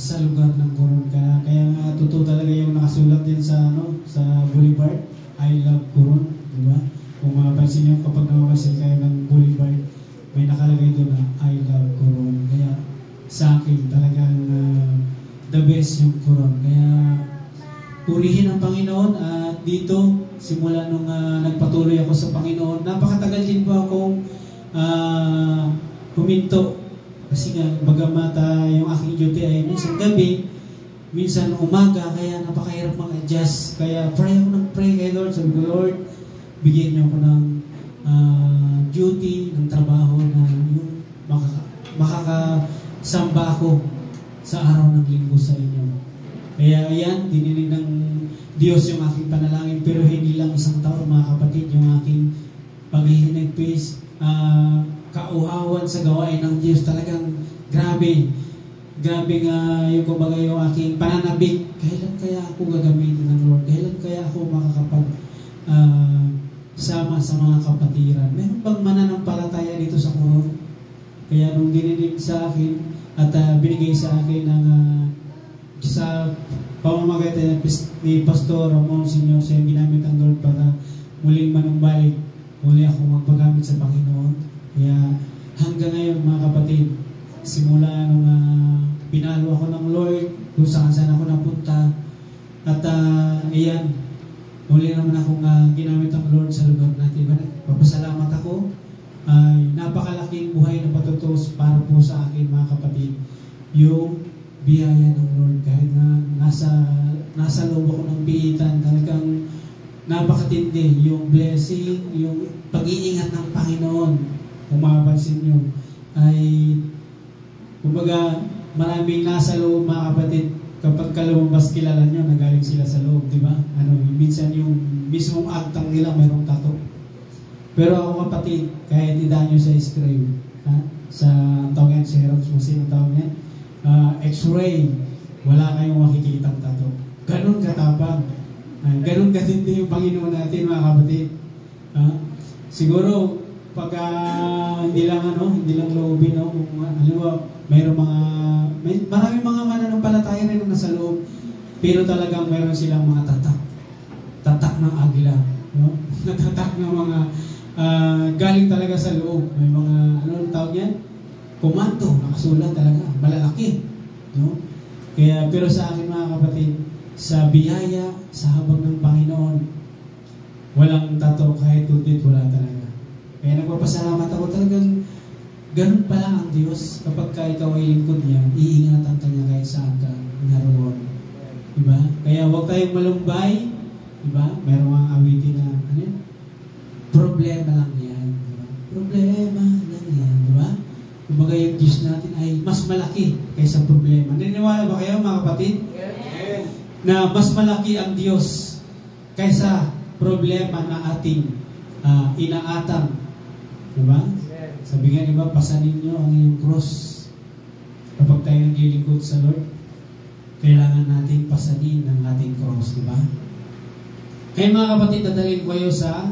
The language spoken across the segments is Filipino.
sa lugar ng Coron. Kaya nga totoo talaga yung nakasulat din sa sa Boulevard, I love Coron, di ba? Kung mapapansin niyo kapag namamasyal kayo ng Boulevard, may nakalagay doon na I love Coron. Kaya sa akin talagang the best yung Coron. Kaya purihin ang Panginoon at dito simula nung nagpatuloy ako sa Panginoon, napakatagal din po akong huminto. Kasi nga, bagamat yung aking duty ay minsan gabi, minsan umaga, kaya napakahirap mag-adjust. Kaya pray ako ng pray kay Lord. Sabi ko, Lord, bigyan niyo ako ng duty, ng trabaho na yung makakasamba ako sa araw ng linggo sa inyo. Kaya yan, dininig ng Diyos yung aking panalangin, pero hindi lang isang taon, mga kapatid, yung aking paghihinagpis, kauhawan sa gawain ng Diyos, talagang grabe nga yung kumbaga yung aking pananabik. Kailan kaya ako gagamitin ng Lord? Kailan kaya ako makakapag sama sa mga kapatiran? Meron bang mananampalataya dito sa Coron? Kaya nung dininig sa akin at binigay sa akin ng sa pamamagitan ni Pastor Ramon Sr. siya ginamit ang Lord para muling manumbalik, muli ako magpagamit sa Panginoon. Kaya hanggang ngayon mga kapatid, simula nung pinalo ako ng Lord, kung saan ako napunta, at ayan, muli naman akong ginamit ang Lord sa lugar natin. Papasalamat ako, ay napakalaking buhay na patutos para po sa akin mga kapatid, yung biyaya ng Lord. Kahit na nasa loob ako ng bihitan, talagang napakatindi yung blessing, yung pag-iingat ng Panginoon. Kung mapapansin nyo, ay kumbaga maraming nasa loob mga kapatid, kapag lumabas kilala nyo, nagaling sila sa loob, di ba? Minsan yung mismong agtang nila mayroong tato. Pero ako kapatid, kahit idaan nyo sa scribe, sa tawag yan, Xerox machine, ang tawag yan, X-ray, wala kayong makikitang tato. Ganun katapang. Ganun katindi yung Panginoon natin mga kapatid. Siguro, pag hindi lang loobin, kung halimbawa, maraming mga mananampalataya rin na nasa loob, pero talagang mayroon silang mga tatak ng agila, tatak ng mga galing talaga sa loob. May mga tawag yan, komando, nakasulat talaga, malalaki, Kaya pero sa akin mga kapatid, sa biyaya, sa habag ng Panginoon, walang tato, kahit kundit, wala talaga. Kaya nagpapasalamat ako, talagang ganun pala ang Diyos. Kapag ikaw ay lingkod niya, iingatan ka niya kahit saan ka naroon. Diba? Kaya huwag tayong malumbay. Diba? Mayroong mga awitin na, problema lang yan. Diba? Problema lang yan. Diba? Kumbaga yung Diyos natin ay mas malaki kaysa problema. Naniniwala ba kayo mga kapatid? Yes. Na mas malaki ang Diyos kaysa problema na ating inaatang. Diba? Sabi nga diba, pasanin nyo ang inyong cross. Kapag tayo naglilingkod sa Lord, kailangan natin pasanin ang ating cross. Diba? Kaya mga kapatid, dadalhin ko kayo sa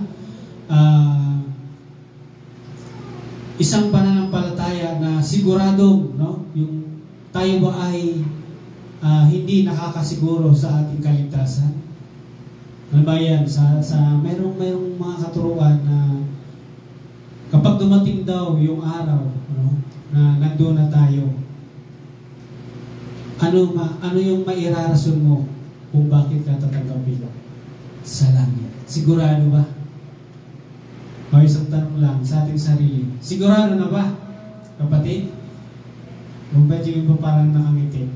isang pananampalataya na siguradong yung tayo ba ay hindi nakakasiguro sa ating kaligtasan. Ano ba yan? Merong mga katuruan na kapag dumating daw yung araw na nandoon na tayo, ano yung mairarason mo kung bakit ka tatanggapin sa langit? Sigurado ba? O isang tanong lang sa ating sarili. Sigurado na ba, kapatid? Kung ba yung iba parang nakangiti?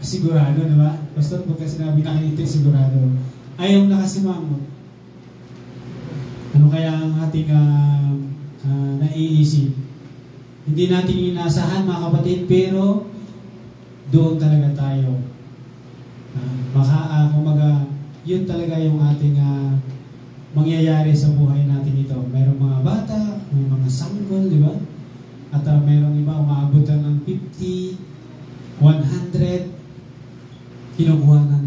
Sigurado na ba? Pastor, pagka sinabi nakangiti, sigurado. Ayaw nakasimangot. Ano kaya ang ating naiisip? Hindi natin inasahan mga kapatid, pero doon talaga tayo. Kumaga, yun talaga yung ating mangyayari sa buhay natin ito. Mayroong mga bata, may mga sanggol, di ba? At mayroong iba umaabot ng 50, 100, kinukuha na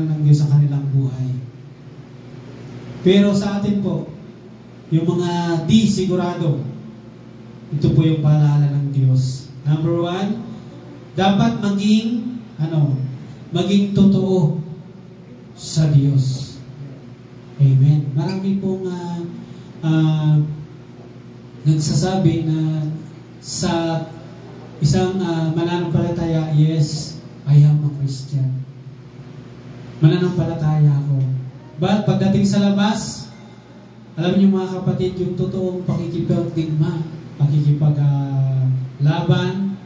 ng Diyos sa kanilang buhay. Pero sa atin po, yung mga di sigurado, ito po yung paalala ng Diyos. Number 1, dapat maging totoo sa Diyos. Amen. Marami pong nagsasabi na sa isang mananampalataya, yes, I am a Christian. Mananampalataya ako. But pagdating sa labas, alam niyo mga kapatid, yung totoong pakikipagdigma, pakikipaglaban,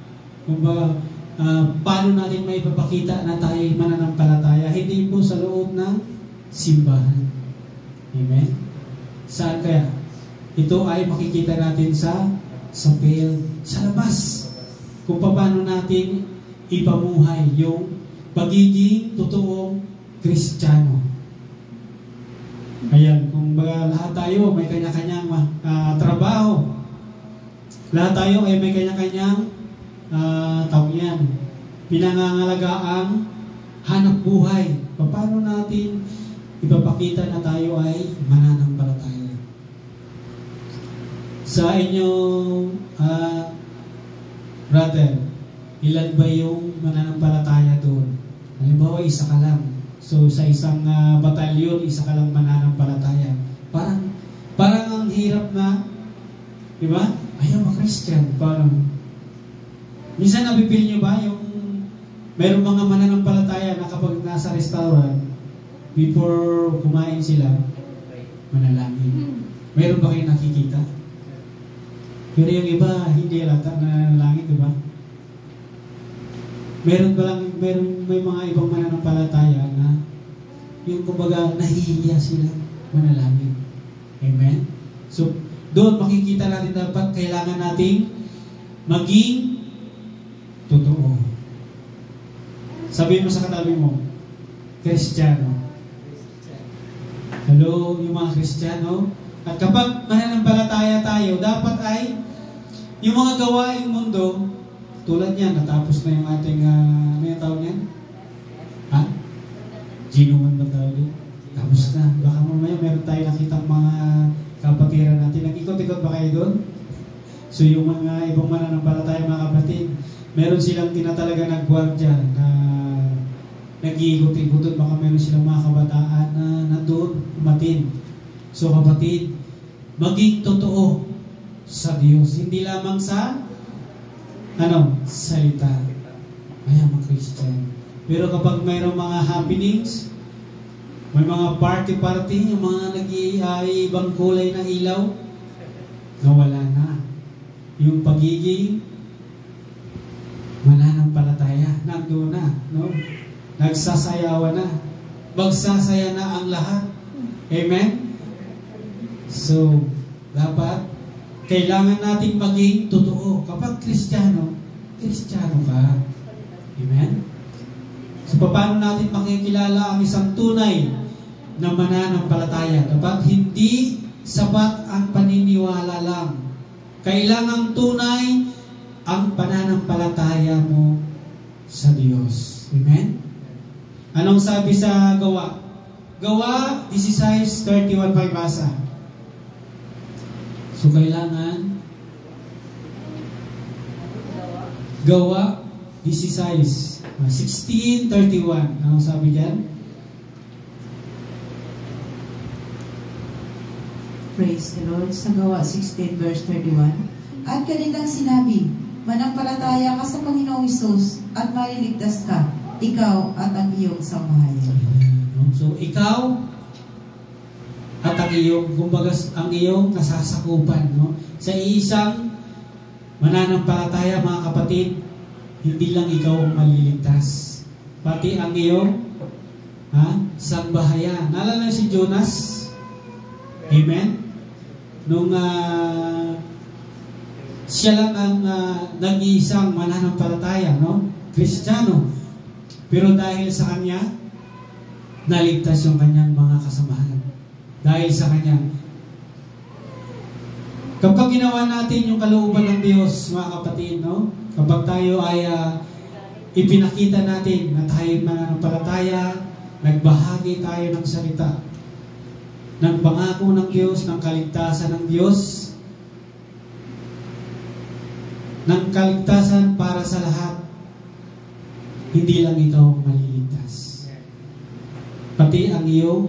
paano natin may ipapakita na tayo mananampalataya? Hindi po sa loob ng simbahan. Amen? Saan kaya? Ito ay makikita natin sa labas. Kung paano natin ipamuhay yung pagiging totoong Kristiyano. Ayan, kung lahat tayo may kanya-kanyang trabaho. Lahat tayo ay may kanya-kanyang pinangangalagaang hanap buhay. Paano natin ipapakita na tayo ay mananampalataya? Sa inyong brother, ilan ba yung mananampalataya doon? Halimbawa, isa ka lang. So, sa isang batalyon, isa ka lang mananampalataya. Parang ang hirap na, di ba? Ayaw ma-Christian. Parang, minsan nabipil nyo ba yung mayroong mga mananampalataya na kapag nasa restaurant, before kumain sila, manalangin. Meron ba kayo nakikita? Pero yung iba, hindi alata nananalangin, di ba? May mga ibang mananampalataya na yung kumbaga nahihiya sila manalangin. Amen? So, doon makikita natin dapat kailangan nating maging totoo. Sabihin mo sa katabi mo, Kristiyano. Hello, yung mga Kristiyano. At kapag mananampalataya tayo, dapat ay yung mga gawaing mundo, tulad yan, natapos na yung ating, ano yung tawag yan? Ginuman ba tawag yan? Tapos na. Baka mamaya meron tayo nakitang mga kapatiran natin. Nag-ikot-ikot ba kayo doon? So yung mga ibang mananampalataya, mga kapatid, meron silang tinatalaga na gwardiya na nag-iikot-ikot doon. Baka meron silang mga kabataan na nandun, umatin. So kapatid, maging totoo sa Diyos. Hindi lamang sa salita. Ay, mga Christian. Pero kapag mayroong mga happenings, may mga party-party, yung mga ibang kulay na ilaw, nawala na. Yung pagiging mananampalataya, nandoon na. No? Nagsasayawan na. Magsasaya na ang lahat. Amen? So, dapat kailangan natin maging totoo. Kapag Kristiyano, Kristiyano ka. Amen? So, paano natin makikilala ang isang tunay na mananampalataya? Dapat hindi sapat ang paniniwala lang. Kailangan tunay ang pananampalataya mo sa Diyos. Amen? Anong sabi sa Gawa? Gawa 16:31 pa ibasa. So, kailangan Gawa 16:31. Anong sabi dyan? Praise the Lord. Sa Gawa 16 verse 31. At kanilang sinabi, manampalataya ka sa Panginoong Hesus at maliligtas ka, ikaw at ang iyong sambahayan. So, ikaw at ang iyong, kumbaga, ang iyong nasasakupan, no? Sa isang mananampalataya, mga kapatid, hindi lang ikaw ang maliligtas. Pati ang iyong sambahayan. Naalala si Jonas? Amen? Nung siya lang ang nag-iisang mananampalataya, no? Kristiyano. Pero dahil sa kanya, naligtas yung kanyang mga kasamahan. Dahil sa kanya. Kapag ginawa natin yung kalooban ng Diyos, mga kapatid, no? Kapag tayo ay ipinakita natin na tayo mananampalataya, nagbahagi tayo ng salita, ng pangako ng Diyos, ng kaligtasan ng Diyos, ng kaligtasan para sa lahat. hindi lang ikaw ang maliligtas. Pati ang iyong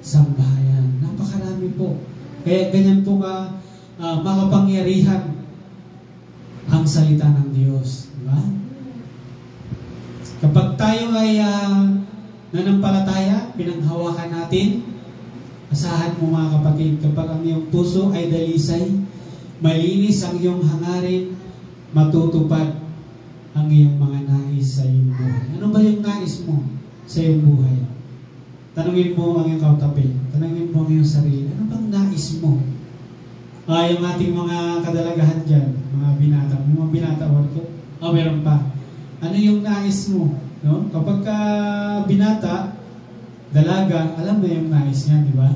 sambahayan. Napakarami po. Kaya ganyan po ka makapangyarihan ang salita ng Diyos. Diba? Kapag tayo ay nanampalataya, pinanghawakan natin, asahan mo mga kapatid, kapag ang iyong puso ay dalisay, malinis ang iyong hangarin, matutupad ang iyong mga nais sa iyong buhay. Ano ba yung nais mo sa iyong buhay? Tanungin mo ang iyong kautapi. Tanungin mo ang iyong sarili. Ano bang nais mo? Yung ating mga kadalagahan dyan, mga binata. May mga binata ko. Meron pa. Ano yung nais mo? No? Kapag ka binata, dalaga, alam mo yung nais niya, di ba?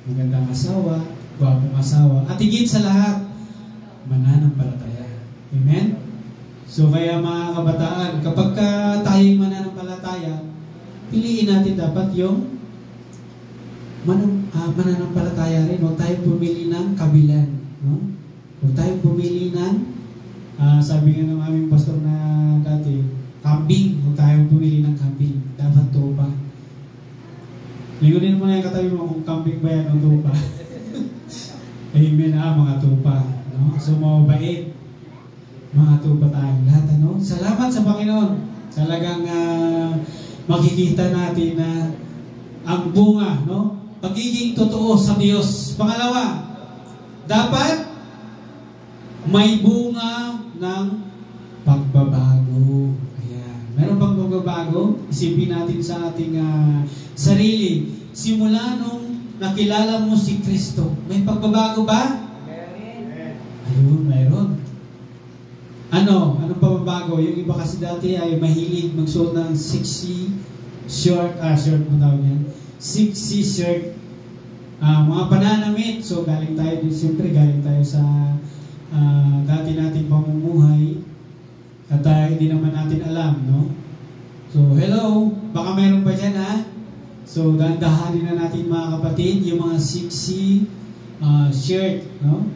Magandang asawa, gwapong asawa. At higit sa lahat, mananampalataya. Amen? So kaya mga kabataan, kapag ka tayo'y mananampalataya, piliin natin dapat yung mananampalataya rin. Huwag tayo pumili ng kabilan. No? Huwag tayo pumili ng, sabi nga ng aming pastor na dati, kambing. Huwag tayo pumili ng kambing. Dapat tupa. Ligunin mo na yung katabi mo kung kambing ba yan o tupa. Amen, mga tupa. No? So, mabait. Mga tupa tayo lahat. Ano? Salamat sa Panginoon. Talagang makikita natin na ang bunga, no? Pagiging totoo sa Diyos. Pangalawa, dapat may bunga ng pagbabago. Ayan. Meron bang pagbabago? Isipin natin sa ating sarili. Simula nung nakilala mo si Kristo, may pagbabago ba? Ayun, mayroon. Anong pagbabago? Yung iba kasi dati ay mahilig magsuot ng sexy shirt mo daw yan. Sexy shirt. Mga pananamit. So, galing tayo sa dati nating pamumuhay. At hindi naman natin alam, no? So, hello. Baka mayroon pa dyan, ha? So, dahan-dahanin na natin mga kapatid, yung mga sexy shirt, no?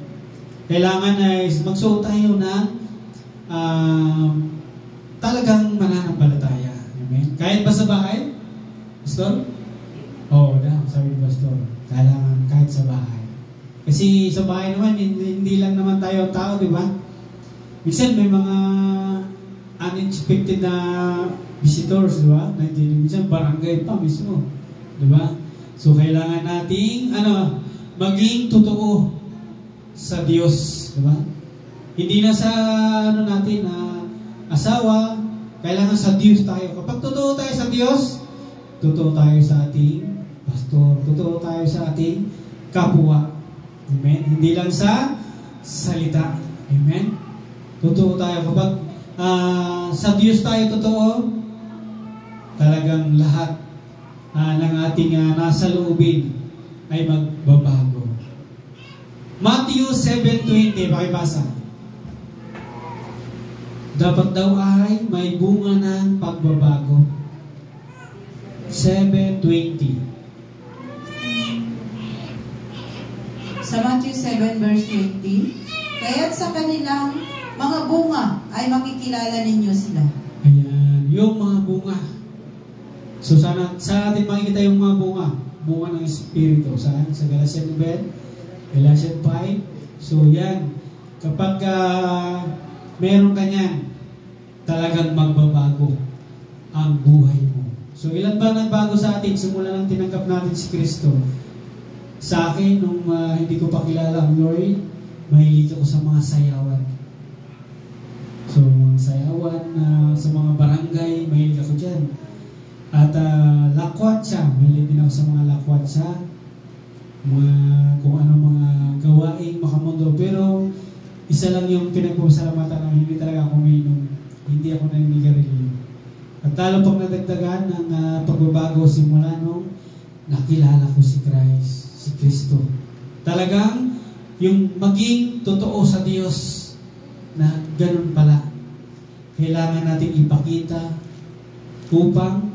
Kailangan ay magsuot tayo ng talagang mananampalataya. Amen? Kahit ba sa bahay? Pastor? Oo, sabi ni Pastor. Kailangan kahit sa bahay. Kasi sa bahay naman, hindi lang naman tayo tao, di ba? Minsan may mga unexpected na visitors, di ba? Minsan barangay pa mismo. Di ba? So, kailangan nating, maging totoo sa Diyos. Di ba? Hindi na sa, natin, asawa, kailangan sa Diyos tayo. Kapag totoo tayo sa Diyos, totoo tayo sa ating pastor, totoo tayo sa ating kapwa. Amen? Hindi lang sa salita. Amen? Totoo tayo. Kapag sa Diyos tayo totoo, talagang lahat ng ating nasa loobin ay magbabago. Matthew 7:20, pakibasa. Dapat daw ay may bunga ng pagbabago. 7:20. Sa Matthew 7 verse 20, kaya't sa kanilang mga bunga ay makikilala ninyo sila. Ayan, yung mga bunga. So sa atin makikita yung mga bunga. Bunga ng Espiritu. Saan? Sa Galatians 9, Galatians 5. So yan, kapag meron ka niyan, talagang magbabago ang buhay mo. So ilan ba nagbago sa atin simula nang tinanggap natin si Kristo? Sa akin, nung hindi ko pa kilala ang Lord, mahilig ako sa mga sayawan. So, mga sayawan sa mga barangay, mahilig ako dyan. At lakwatsa, mahilig din ako sa mga lakwatsa. Kung ano mga gawaing makamundo. Pero, isa lang yung pinagpapasalamatan na hindi talaga ako uminom. Hindi ako naninigarilyo. At talo pang nadagdagan ng pagbabago simula nung nakilala ko si Christ. Si Kristo. Talagang yung maging totoo sa Diyos na ganun pala. Kailangan natin ipakita upang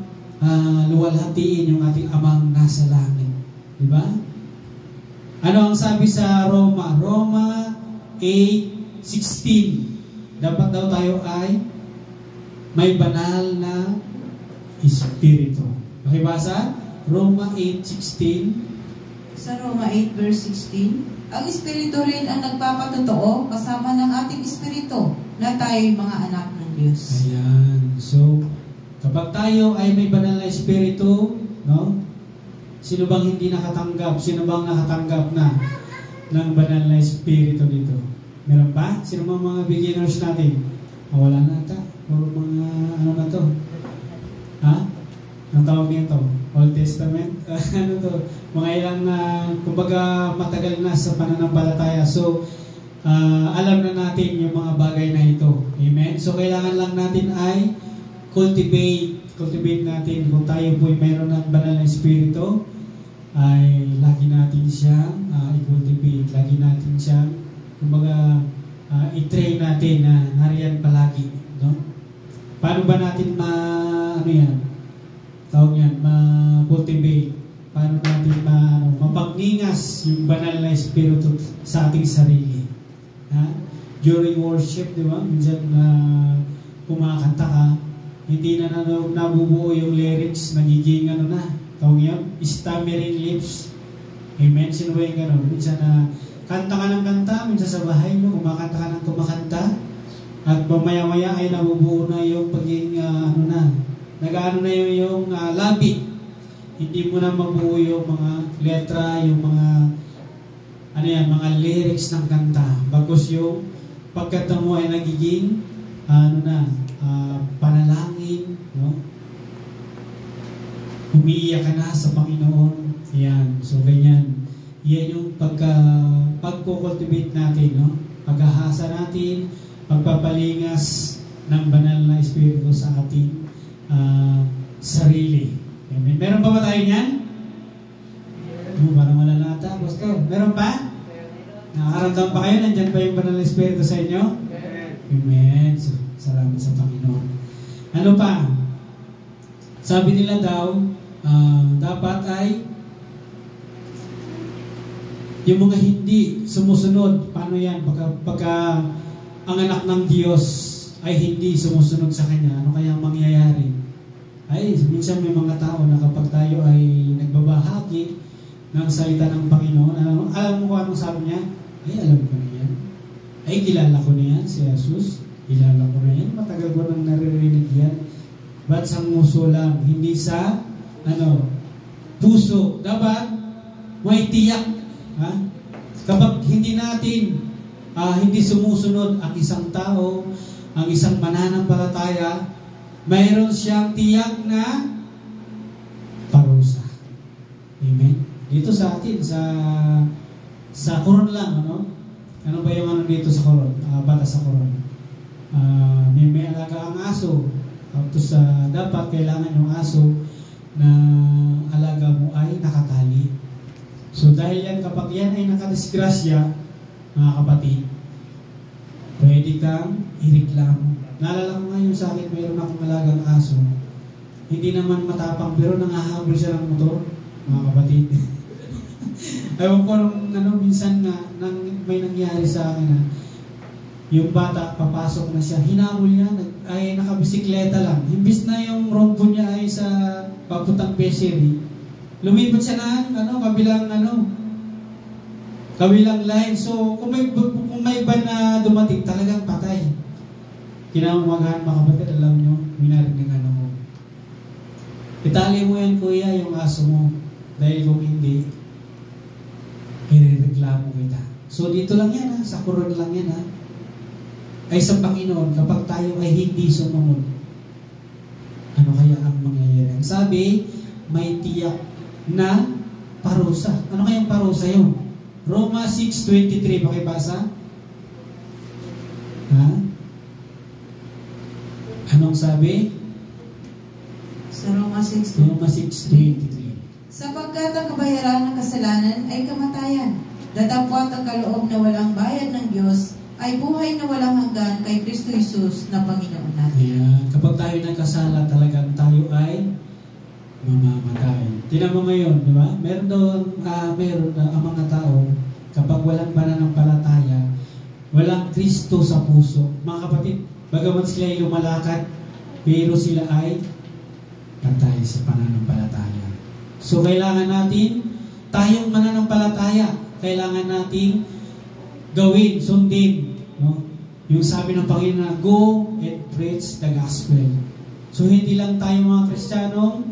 luwalhatiin yung ating amang nasa langit. Diba? Ano ang sabi sa Roma? Roma 8:16. Dapat daw tayo ay may banal na Espiritu. Pakibasa, Roma 8:16. Sa Roma 8 verse 16, ang Espiritu rin ang nagpapatotoo kasama ng ating Espiritu na tayo'y mga anak ng Diyos. Ayan. So, kapag tayo ay may banal na Espiritu, no? Sino bang hindi nakatanggap? Sino bang nakatanggap na ng banal na Espiritu dito? Meron pa? Sino bang mga beginners natin? Wala na ata. Puro mga ano na to? Ha? Ang tawag nito? Old Testament? Ano to? Mga ilang kumbaga matagal na sa pananampalataya. So, alam na natin yung mga bagay na ito. Amen? So, kailangan lang natin ay cultivate natin. Kung tayo po ay mayroon ng banal na Espiritu, ay lagi natin siyang i-cultivate. Lagi natin siyang, kumbaga, i-train natin na nariyan palagi. No? Paano ba natin ma-cultivate? Paano natin mapagningas yung banal na Espiritu sa ating sarili? Ha? During worship, di ba? Minsan kumakanta ka, hindi na nabubuo yung lyrics, nagiging tawag yan, stammering lips. Amen? Sino ba yung gano'n? Minsan kanta ka ng kanta, minsan sa bahay mo, kumakanta ka ng kumakanta, at mamaya-maya ay nabubuo na yung pagiging, nag-ano na yung labi. Hindi mo na mabuo yung mga letra, yung mga, mga lyrics ng kanta. Bagos yung pagkanta mo ay nagiging, panalangin, no? Umiiyak ka na sa Panginoon. Yan. So, ganyan. Yan yung pagkukultivate natin, no? Paghahasa natin, pagpapalingas ng banal na Espiritu sa ating sarili. Amen. Meron pa ba tayo niyan? Parang wala na ata. Pastor, meron pa? Nakakaramdam pa kayo? Nandyan pa yung banal na Espiritu sa inyo? Amen. So, salamat sa Panginoon. Ano pa? Sabi nila daw, dapat ay yung mga hindi sumusunod. Paano yan? Pagka ang anak ng Diyos ay hindi sumusunod sa Kanya, ano kaya mangyayari? Ay, minsan may mga tao na kapag tayo ay nagbabahagi ng salita ng Panginoon, alam mo kung anong sabi niya? Ay, alam ko na yan. Ay, kilala ko na yan, si Jesus. Kilala ko na yan. Matagal ko nang naririnig yan. Ba't sa nguso lang? Hindi sa, puso. Dapat, may tiyak. Ha? Kapag hindi natin, hindi sumusunod ang isang tao, ang isang mananampalataya, mayroon siyang tiyak na parusa. Amen? Dito sa atin, sa Quran lang, ano ba yung dito sa Quran? Bata sa Quran. May alaga ang aso. Tapos dapat kailangan yung aso na alaga mo ay nakatali. So dahil yan, kapag yan ay nakadisgrasya, mga kapatid, pwede kang ireklamo. Naalala ko ngayon sa akin, mayroon akong alagang aso. Hindi naman matapang, pero nangahabol siya ng motor, mga kapatid. Ewan ko nung minsan may nangyari sa akin yung bata, papasok na siya, hinamol niya, ay nakabisikleta lang. Imbis na yung rompo niya ay sa papuntang Peseri, lumipot siya ng kabilang line. So, kung may van na dumating, talagang patay. Kinamamagahan, mga kapatid, alam nyo, minarinig ko. Itali mo yan, kuya, yung aso mo. Dahil kung hindi, irereklamo kita. So, dito lang yan, sa Quran lang yan, ay sa Panginoon, kapag tayo ay hindi sumunod, ano kaya ang mangyayari? Ang sabi, may tiyak na parusa. Ano kayang parusa yun? Roma 6:23, pakibasa. Ha? Anong sabi? Sa Roma 6:23. Sapagkat ang kabayaran ng kasalanan ay kamatayan. Datapwat ang kaloob na walang bayad ng Diyos ay buhay na walang hanggan kay Kristo Jesus na Panginoon natin. Yeah. Kapag tayo nagkasala, talagang tayo ay mamamatay. Tinan mo ngayon, di ba? Meron ang mga tao, kapag walang pananampalataya, walang Kristo sa puso. Mga kapatid, bagaman sila ay lumalakad, pero sila ay patay sa pananampalataya. So kailangan natin, tayong mananampalataya, kailangan natin gawin, sundin, no? Yung sabi ng Panginoon na, go and preach the gospel. So hindi lang tayo mga Kristiyanong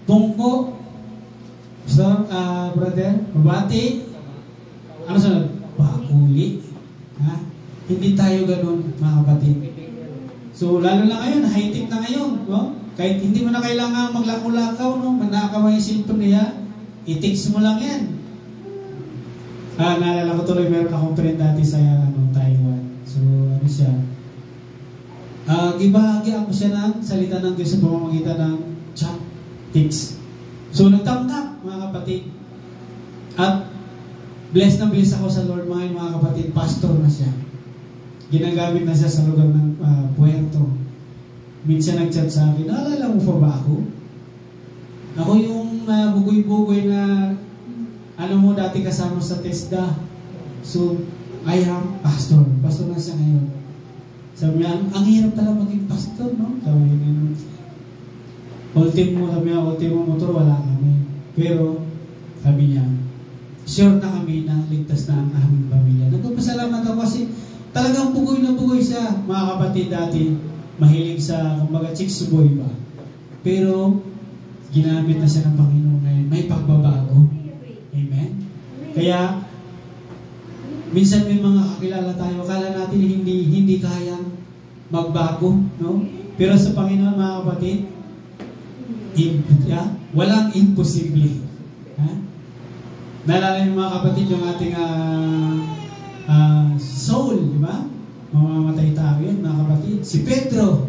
bungko, brother, babati, ano sunod? Pakuli. Ha? Hindi tayo ganun, mga kapatid. So lalo na ngayon, high-tech na ngayon, no? Kahit hindi mo na kailangan maglakaw-lakaw, no? Manakaw yung cellphone niya, i-text mo lang yan. Naalala ko tuloy, meron akong friend dati sa Taiwan. So, ano siya? Gibahagi ako siya ng salita ng Diyos sa pamamagitan ng chat, text. So, nagtanggap, mga kapatid. At, blessed na blessed ako sa Lord, mga kapatid. Pastor na siya. Ginagamit na siya sa lugar ng Puerto. Minsan nag-chat sa akin, naalala mo pa ba ako? Ako yung bugoy-bugoy na ano mo dati kasama sa TESDA. So, I am pastor. Pastor na siya ngayon. Sabi niya, ang hirap pala maging pastor, no? Sabi niya, ultimo motor, wala kami. Pero, sabi niya, sure na kami na ligtas na ang aming pamilya. Nagpapasalamat ako kasi talagang bugoy na bugoy siya. Mga kapatid dati, mahilig sa, kumbaga, chicks boy ba? Pero, ginamit na siya ng Panginoon ngayon. May pagbabago. Amen? Kaya, minsan may mga kakilala tayo, akala natin hindi kayang magbago, no? Pero sa Panginoon, mga kapatid, walang imposible. Ha? Naalala niyo mga kapatid yung ating soul, di ba? Mamamatay tayo yun, mga kapatid. Si Pedro,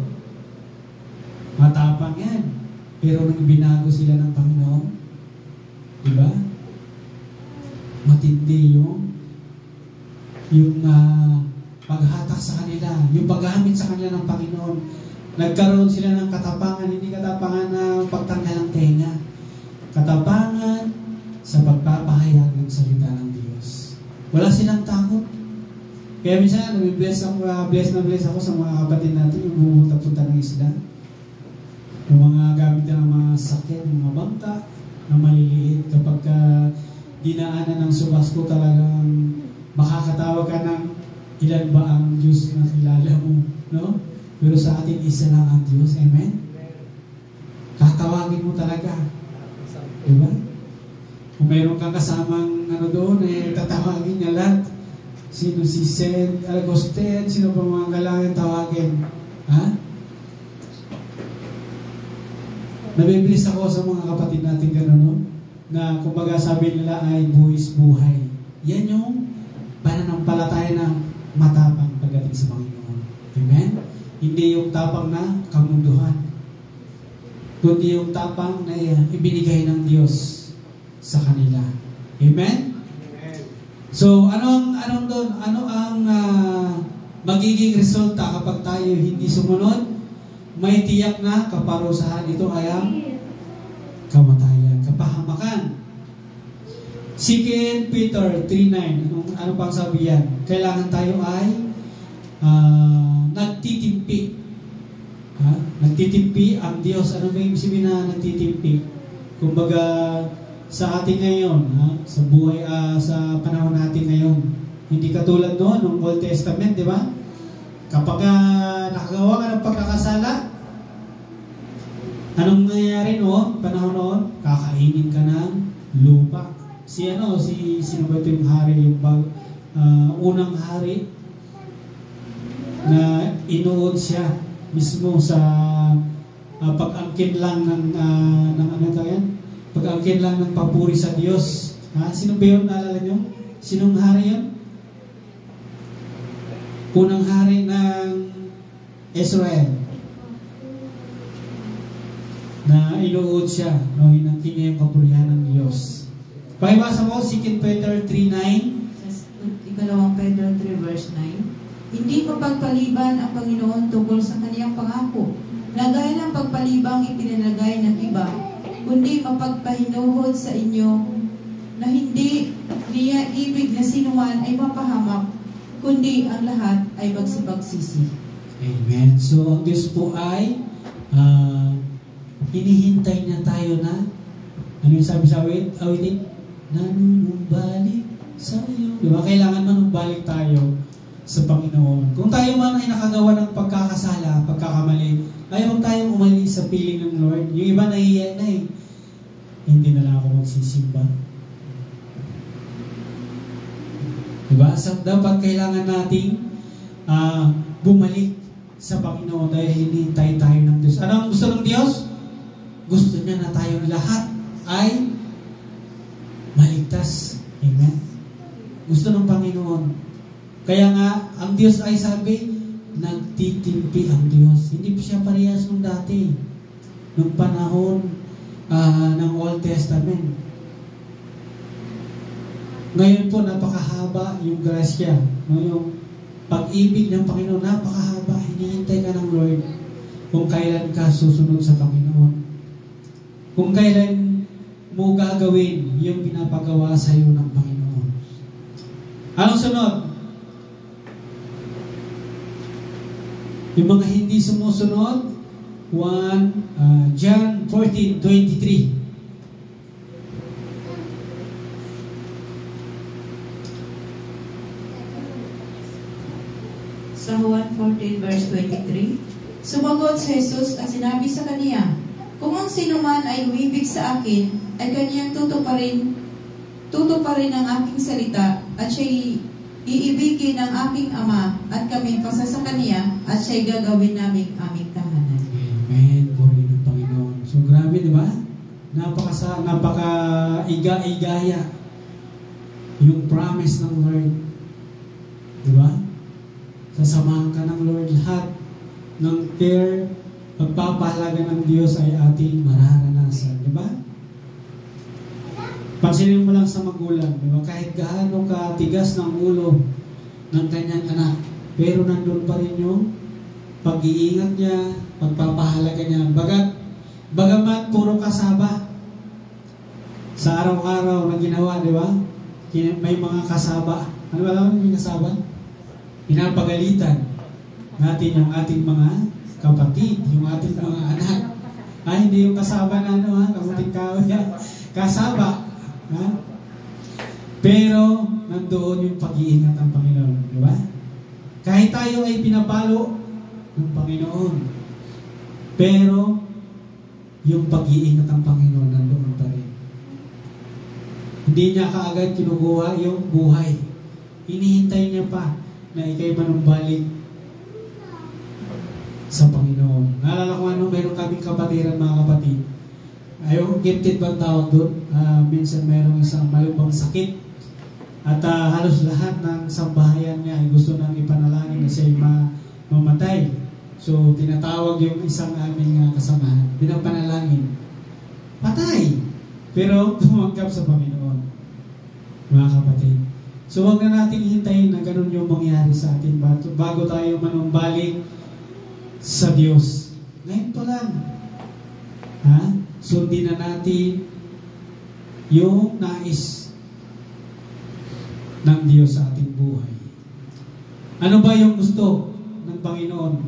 matapang yan. Pero nung binago sila ng Panginoon, di ba? Matindi yung paghatak sa kanila, yung paggamit sa kanila ng Panginoon. Nagkaroon sila ng katapangan, hindi katapangan na pagtanggal ng tenga. Katapangan sa pagpapahayag ng salita ng Diyos. Wala silang takot. Kaya minsan, bless ako sa mga kapatid natin, yung bumupunta-punta ng isda. Yung mga gamit ng mga sakyan, mga bangka, na maliliit. Kapag dinaanan ng subasco, talagang makakatawag ka ng ilan ba ang Diyos na kilala mo, no? Pero sa atin, isa lang ang Diyos. Amen? Tatawagin mo talaga. Diba? Kung mayroon kang kasamang doon, tatawagin niya lahat. Sino si Sed, Agustin, sino pa mga kailangan tawagin? Ha? Nabibilis ako sa mga kapatid natin gano'n, no? Na kumbaga sabi nila ay buwis buhay. Yan yung pananampalataya ng matapang pagdating sa Panginoon. Amen? Hindi yung tapang na kamunduhan, kundi yung tapang na ibinigay ng Diyos sa kanila. Amen? So, ano ang magiging resulta kapag tayo hindi sumunod? May tiyak na kaparusahan. Ito ay ang kamatayan, kapahamakan. 2 Peter 3:9. Ano pang sabi yan? Kailangan tayo ay nagtitimpi. Nagtitimpi ang Diyos. Ano ba yung sabihin na nagtitimpi? Kumbaga, sa atin ngayon, sa buhay, sa panahon natin ngayon, hindi katulad noon, ng Old Testament, di ba? Kapag nakagawa ka ng pagkakasala, anong nangyayari noon, panahon noon? Kakainin ka ng lupa. Sino ba ito yung hari, yung unang hari na inuod siya mismo sa pag-angkin lang ng ano ito yan? Pag-angkin lang ng papuri sa Diyos. Sino ba yun? Naalala nyo? Sinong hari yun? Unang hari ng Israel. Na inuod siya. No? Inangkin niya yung kapurihan ng Diyos. Pakibasa mo, 2 Peter 3:9. Ikalawang Pedro 3 verse 9. Hindi mapagpaliban ang Panginoon tungkol sa kaniyang pangako, na gaya ng pagpalibang ipinalagay ng iba, kundi mapagpahinuhod sa inyo na hindi niya ibig na sinuman ay mapahamak, kundi ang lahat ay magsipagsisi. Amen. So, ang Diyos po ay hinihintay niya tayo na, ano yung sabi sa awitin? Nanunumbalik sa iyo. Diba? Kailangan manumbalik tayo sa Panginoon. Kung tayo man ay nakagawa ng pagkakasala, pagkakamali, ay huwag tayong umalis sa piling ng Lord. Yung iba nahihiya na eh. Hindi na lang ako magsisimba. Diba? So, dapat kailangan nating bumalik sa Panginoon dahil hinihintay tayo ng Diyos. Ano ang gusto ng Diyos? Gusto niya na tayong lahat ay maligtas. Amen? Gusto ng Panginoon. Kaya nga, ang Diyos ay sabi, nagtitimpi ang Diyos. Hindi siya parehas nung dati. Nung panahon ng Old Testament. Ngayon po, napakahaba yung grasya. No? Yung pag-ibig ng Panginoon, napakahaba. Hinihintay ka ng Lord kung kailan ka susunod sa Panginoon. Kung kailan mo gagawin yung pinapagawa sa iyo ng Panginoon. Anong sunod? Yung mga hindi sumusunod, John 14:23. Sa Juan 14 verse 23, sumagot si Jesus at sinabi sa kaniya, kung ang sinuman ay umibig sa akin, ay kaniyang tutuparin ang aking salita, at siya'y iibigin ng aking Ama, at kami pasa sa kaniya, at siya'y gagawin naming aming tahanan. Amen. Purihin ng Panginoon. So grabe, di ba? Napaka-igaya yung promise ng Lord. Di ba? Sasamahan ka ng Lord, lahat ng care, pagpapahalaga ng Diyos ay ating mararanasan. Di ba? Pansinin mo lang sa magulang, di ba? Kahit gaano ka tigas ng ulo ng kanyang anak, pero nandun pa rin yung pag-iingat niya, pagpapahalaga niya. Bagamat puro kasaba sa araw-araw na ginawa, di ba? May mga kasaba. Ano ba lang yung kasaba? Pinapagalitan natin yung ating mga kapatid, yung ating mga anak. Hindi yung kasaba na kamuting kahoy. Kasaba. Pero nandoon yung pag-iingat ng Panginoon. Di ba? Kahit tayo ay pinapalo ng Panginoon, pero yung pag-iingat ng Panginoon nandoon pa rin. Hindi niya kaagad kinukuha yung buhay. Hinihintay niya pa na ikay manumbalik sa Panginoon. Naalala ko meron kaming kapatiran, mga kapatid. Ayaw, gifted bang tawag doon? Minsan mayroong isang malubang sakit. At halos lahat ng sambahayan niya ay gusto nang ipanalangin na siya'y mamatay. So, tinatawag yung isang aming kasamahan. Pinapanalangin. Patay! Pero tumanggap sa Panginoon. Mga kapatid. So, huwag na natin hintayin na ganun yung mangyari sa atin bago tayo manumbalik sa Diyos. Ngayon pa lang. Sundin na natin yung nais ng Diyos sa ating buhay. Ano ba yung gusto ng Panginoon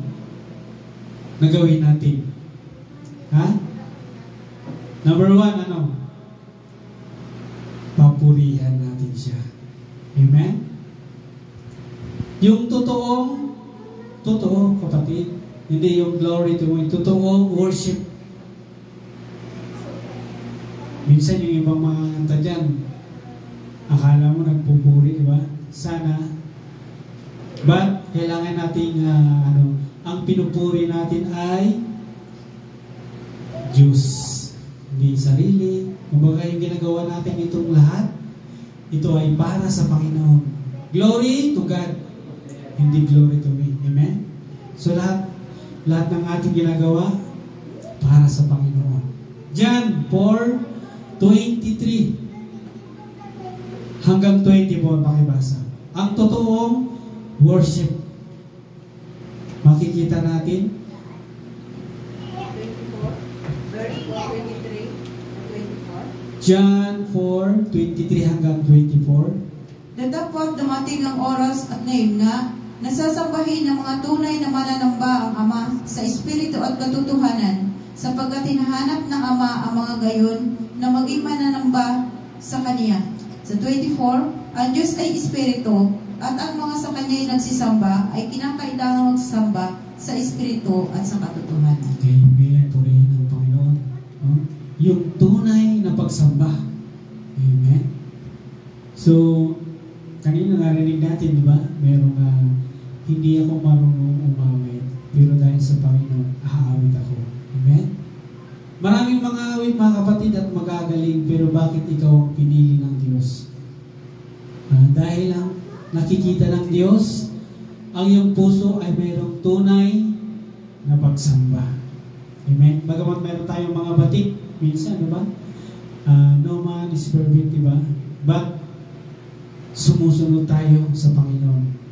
na gawin natin? Number 1, papurihan natin siya. Amen? Yung totoo, kapatid, hindi yung glory to me, totoong worship. Minsan yung ibang mga kanta dyan, akala mo nagpupuri, di ba? Sana. But, kailangan nating, ang pinupuri natin ay Diyos. Hindi sarili. Kumbaga yung ginagawa natin itong lahat, ito ay para sa Panginoon. Glory to God. Hindi glory to me. Amen? So lahat ng ating ginagawa para sa Panginoon. John 4:23 hanggang 24 pakibasa. Ang totoong worship. Makikita natin. 24, John 4:23 hanggang 24. Datapwat dumating ang oras at ngayon nga Nasasambahin ng mga tunay na mananamba ang Ama sa Espiritu at katotohanan, sapagkat hinahanap ng Ama ang mga gayon na maging mananamba sa Kanya. Sa 24, ang Diyos ay Espiritu, at ang mga sa Kanya ay nagsisamba ay kinakailangan magsamba sa Espiritu at sa katotohanan. Okay, amen. Purihin ng Panginoon. No? Yung tunay na pagsamba. Amen. So, kanina narinig natin, di ba? Merong hindi ako marunong umawit, pero dahil sa Panginoon, aawit ako. Amen? Maraming mga awit, mga kapatid, at magagaling, pero bakit ikaw ang pinili ng Diyos? Dahil lang nakikita ng Diyos, ang iyong puso ay mayroong tunay na pagsamba. Amen? Bagamat mayroon tayong mga batik, minsan, di ba? No man is perfect, di ba? But, sumusunod tayo sa Panginoon.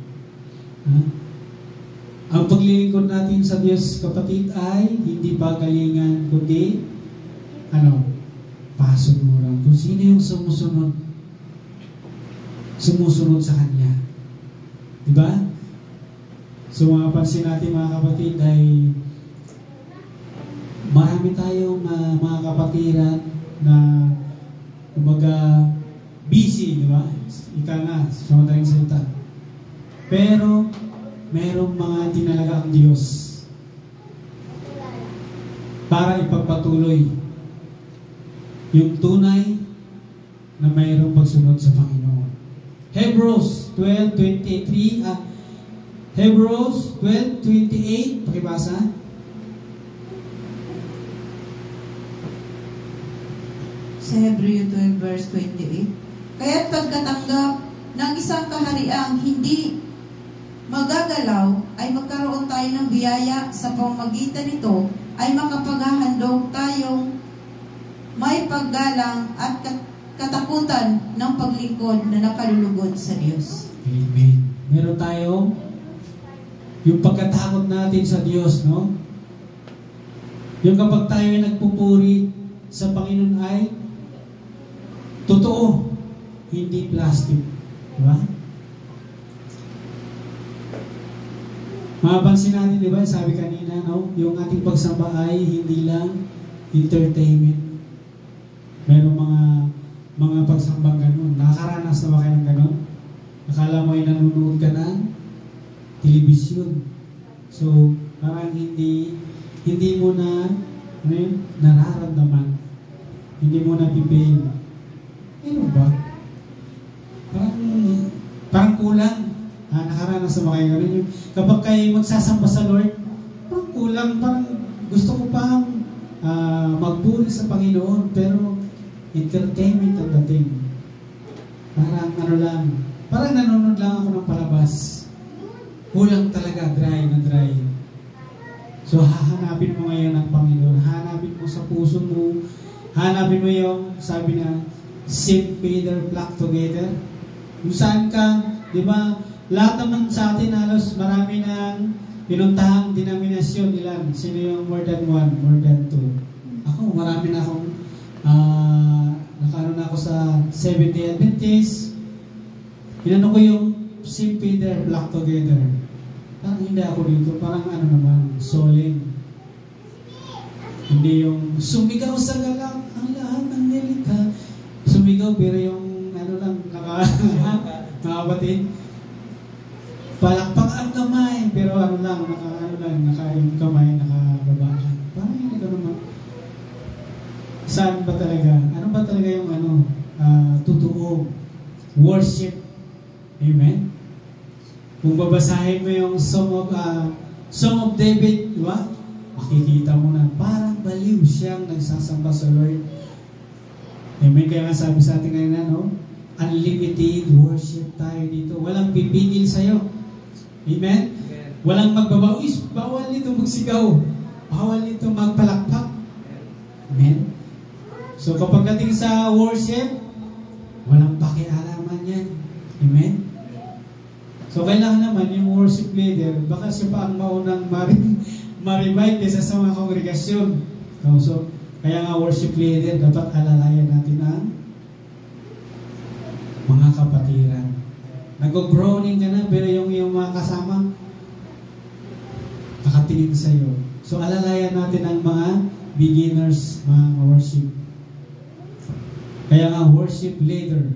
Ang paglilingkod natin sa Diyos, kapatid, ay hindi pagalingan, kundi pasunuran. Kung sino yung sumusunod sa Kanya. Diba? So mapapansin natin, mga kapatid, ay marami tayong mga kapatiran na kumbaga busy, diba? Ika nga, sa madaling salita. Pero, merong mga tinalaga ang Diyos para ipagpatuloy yung tunay na mayroong pagsunod sa Panginoon. Hebrews 12:23, Hebrews 12:28, pakibasa. Sa Hebreo 12 verse 28, kaya't pagkatanggap ng isang kahariang hindi magagalaw, ay magkaroon tayo ng biyaya sa pamamagitan nito, ay makapaghahandog tayong may paggalang at katakutan ng paglingkod na nakalulugod sa Diyos. Amen. Meron tayong yung pagkatakot natin sa Diyos, no? Yung kapag tayo ay nagpupuri sa Panginoon ay totoo, hindi plastic. Diba? Mapapansin natin, di ba? Sabi kanina, no? Yung ating pagsamba ay hindi lang entertainment. Merong mga pagsambang ganun. Nakakaranas na ba kayo ng ganun? Akala mo ay nanonood ka ng telebisyon. So, parang hindi mo na nararamdaman. Hindi mo na pipil. Ano ba? Parang kulang. Nakaranas na ba kayo ganun? Kapag kayo magsasamba sa Lord, parang kulang. Parang gusto ko pang magpuri sa Panginoon, pero entertainment ang dating. Parang nanonood lang ako ng palabas. Kulang talaga, dry na dry. So hahanapin mo ngayon ang Panginoon. Hahanapin mo sa puso mo. Hahanapin mo yung, sabi na, St. Peter flock together. Kung saan ka, di ba, lahat naman sa atin halos marami ng pinuntahang denominasyon. Ilan? Sino yung more than one, more than two? Ako, marami na akong nakaano na ako sa Seventh-day Adventist. Inano ko yung St. Peter flock together. Parang hindi ako dito. Parang soling. Hindi yung sumigaw sa galak ang lahat ng nilika. Sumigaw, pero yung nakabatid. Palakpak ang kamay, pero yung kamay nakababa lang. Parang hindi ka naman. Saan ba talaga? Ano ba talaga yung totoo? Worship. Amen? Kung babasahin mo yung Song of David, di ba? Makikita mo na parang baliw siyang nagsasamba sa Lord. Amen? Kaya nga sabi sa atin ngayon, unlimited worship tayo dito. Walang pipigil sa'yo. Amen? Walang magbabawis. Bawal nito magsigaw. Bawal nito magpalakpak. Amen? So kapag dating sa worship, walang pakialaman yan. Amen? So kailangan naman yung worship leader, baka siya pa ang maunang ma-revive kaysa sa mga kongregasyon. So kaya nga worship leader, dapat alalayan natin ang mga kapatiran. nag-groaning ka na, pero yung mga kasama, nakatingin sa'yo. So, alalayan natin ang mga beginners, mga worship. Kaya nga, worship leader.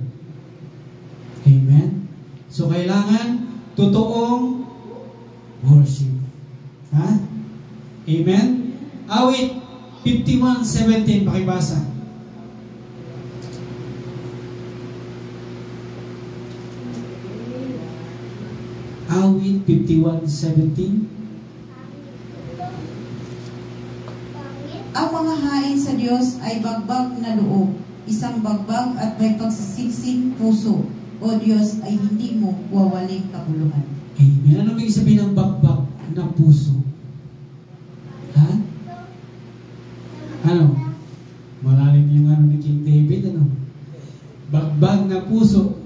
Amen? So, kailangan totoong worship. Ha? Amen? Awit 51:17, pakibasa. Awit 51:17. Ang mga hain sa Diyos ay bagbag na loob, isang bagbag at may pagsisiksing puso. O Diyos, ay hindi mo wawaling kabuluhan. Amen. Ano may sabihin ng bagbag na puso? Ha? Ano? Malalim yung ano ni King David, ano? Bagbag na puso.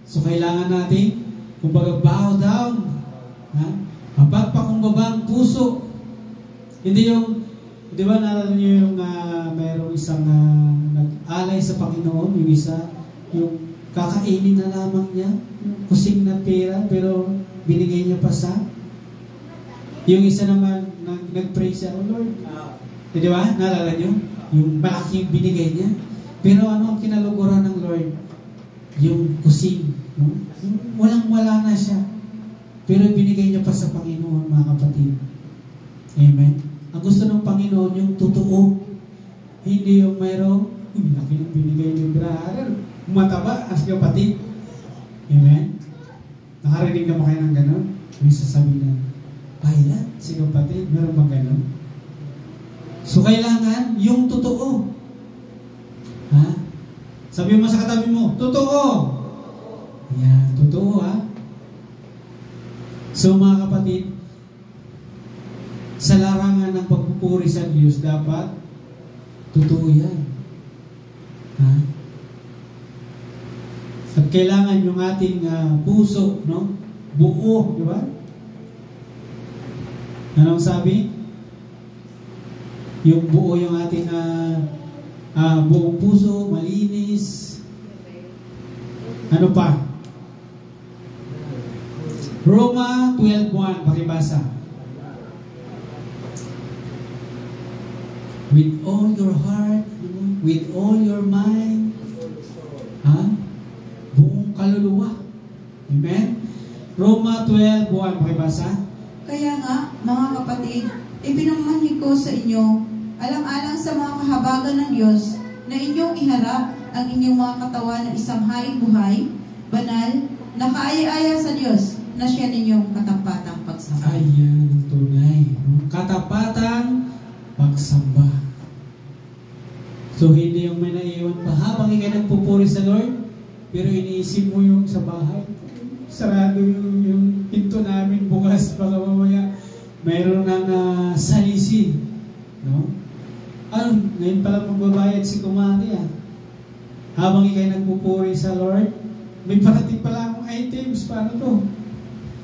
So, kailangan natin, kumbaga, bow down. Ha? Mapagpakumbaba ang puso. Hindi yung, di ba, naalala niyo yung mayroong isang nag-alay sa Panginoon, yung isa, yung kakainin na lamang niya, kusing na pera, pero binigay niya pa sa. Yung isa naman, nag-pray siya, "Oh Lord," di ba? Naalala niyo? Yung malaking binigay niya. Pero ano ang kinaluguran ng Lord? Yung kusing. No? Walang-wala na siya. Pero binigay niya pa sa Panginoon, mga kapatid. Amen? Ang gusto ng Panginoon, yung totoo. Hindi yung mayroong, laki ng binigay ni brother. Mataba as kapatid. Amen? Nakarinig naman kayo ng gano'n? May sasabihin na, "Ay, si kapatid, meron bang gano'n?" So, kailangan yung totoo. Ha? Sabi mo sa katabi mo, "Totoo." Ayan, totoo ha. So, mga kapatid, sa larangan ng pagpupuri sa Diyos, dapat totoo yan. Ha? At kailangan yung ating puso, no? Buo, di ba? Anong sabi? Yung buo yung ating buong puso, malinis. Ano pa? Roma 12:1, pakibasa. With all your heart, with all your mind, ha? Buong kaluluwa. Amen? Roma 12:1, pakibasa. Kaya nga, mga kapatid, ipinamahid ko sa inyo, alang-alang sa mga kahabagan ng Diyos, na inyong iharap ang inyong mga katawan ng isang haing buhay, banal, nakaaya-aya sa Diyos, na siya ninyong katapatang pagsamba. Ayan ang tunay. Katapatang pagsamba. So, hindi yung may naiwan pa. Habang ikay nagpupuri sa Lord, pero iniisip mo yung sa bahay. Sarado yung pinto namin bukas. Baka mamaya mayroon ng salisi. No? Ngayon pala magbabayad si Kumari. Habang ikay nagpupuri sa Lord, may parating pala akong items. Paano to?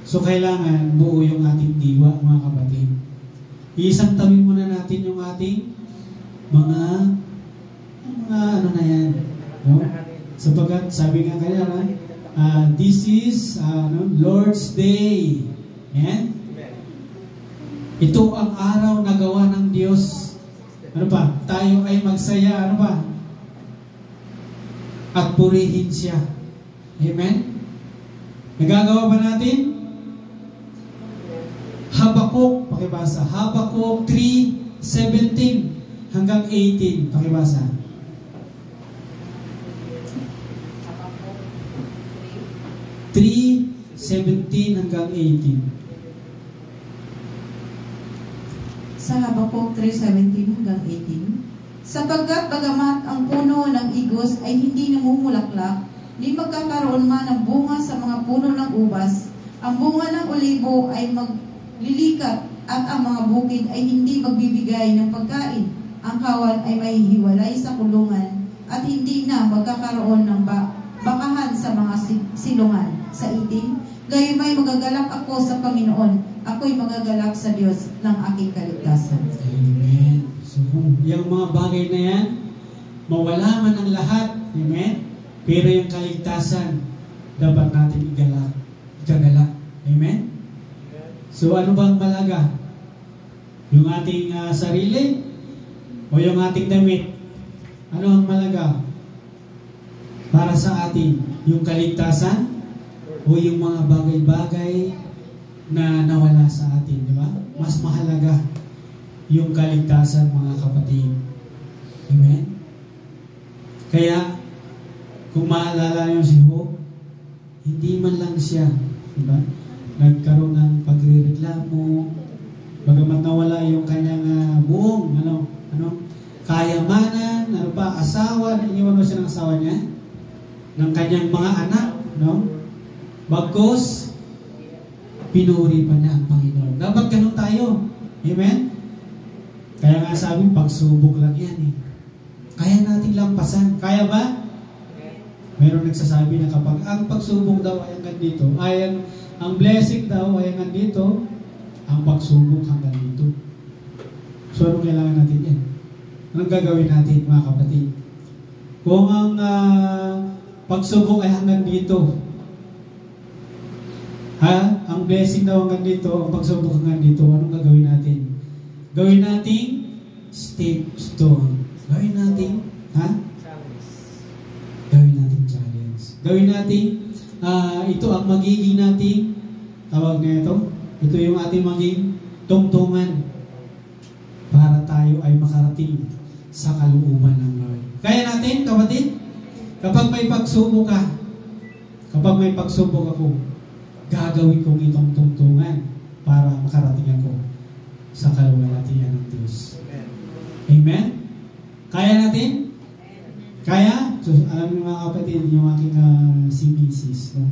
So, kailangan buo yung ating diwa, mga kapatid. Isang tawin muna natin yung ating mga ano na yan. No? Sapagkat, sabi nga kaya this is Lord's Day. Amen? Ito ang araw na gawa ng Diyos. Ano pa? Tayo ay magsaya. Ano pa? At purihin siya. Amen? Nagagawa ba natin? Habakuk, pakibasa. Habakuk 3:17 hanggang 18. Pakibasa. Habakuk 3:17 hanggang 18. Sa Habakuk 3:17 hanggang 18. Sapagkat bagamat ang puno ng igos ay hindi namumulaklak, di magkakaroon man ng bunga sa mga puno ng ubas, ang bunga ng olibo ay maglilikat at ang mga bukid ay hindi magbibigay ng pagkain. Ang kawan ay mahihiwalay sa kulungan at hindi na magkakaroon ng bakahan sa mga silungan. Sa 18, gayumay magagalak ako sa Panginoon, ako'y magagalak sa Diyos ng aking kaligtasan. Amen. So, yung mga bagay na yan, mawala man ang lahat. Amen? Pero yung kaligtasan, dapat natin ikagala. Amen? So ano bang malaga? Yung ating sarili o yung ating damit? Ano ang malaga para sa atin? Yung kaligtasan o yung mga bagay-bagay na nawala sa atin, di ba? Mas mahalaga yung kaligtasan, mga kapatid. Amen? Kaya, kung maalala niyo si Job, hindi man lang siya, di ba? Nagkaroon ng pagrereklamo, bagamat nawala yung kanyang buong, kayamanan, asawa, iniwan mo siya ng asawa niya, ng kanyang mga anak, no? Bagkus, pinuri pa niya ang Panginoon. Dapat ganun tayo. Amen? Kaya nga sabi, pagsubok lang yan eh. Kaya natin lampasan. Kaya ba? Meron nagsasabi na kapag ang pagsubok daw ay hanggang dito, ang blessing daw ay hanggang dito, ang pagsubok hanggang dito. So, anong kailangan natin yan? Anong gagawin natin, mga kapatid? Kung ang pagsubok ay hanggang dito, ang blessing daw hanggang dito, ang pagsubok hanggang dito, anong gagawin natin? Gawin natin stone. Gawin natin, Gawin natin challenge. Gawin natin, ito ang magiging natin, tawag na ito yung ating maging tungtungan para tayo ay makarating sa kalooban ng Lord. Kaya natin, kapatid, kapag may pagsubok ka, kapag may pagsubok ako, gagawin kong itong tungtungan para makarating ako sa kaluwalhatian ng Diyos. Amen? Kaya natin? Kaya? So, alam niyo mga kapatid, yung aking si Mrs. No?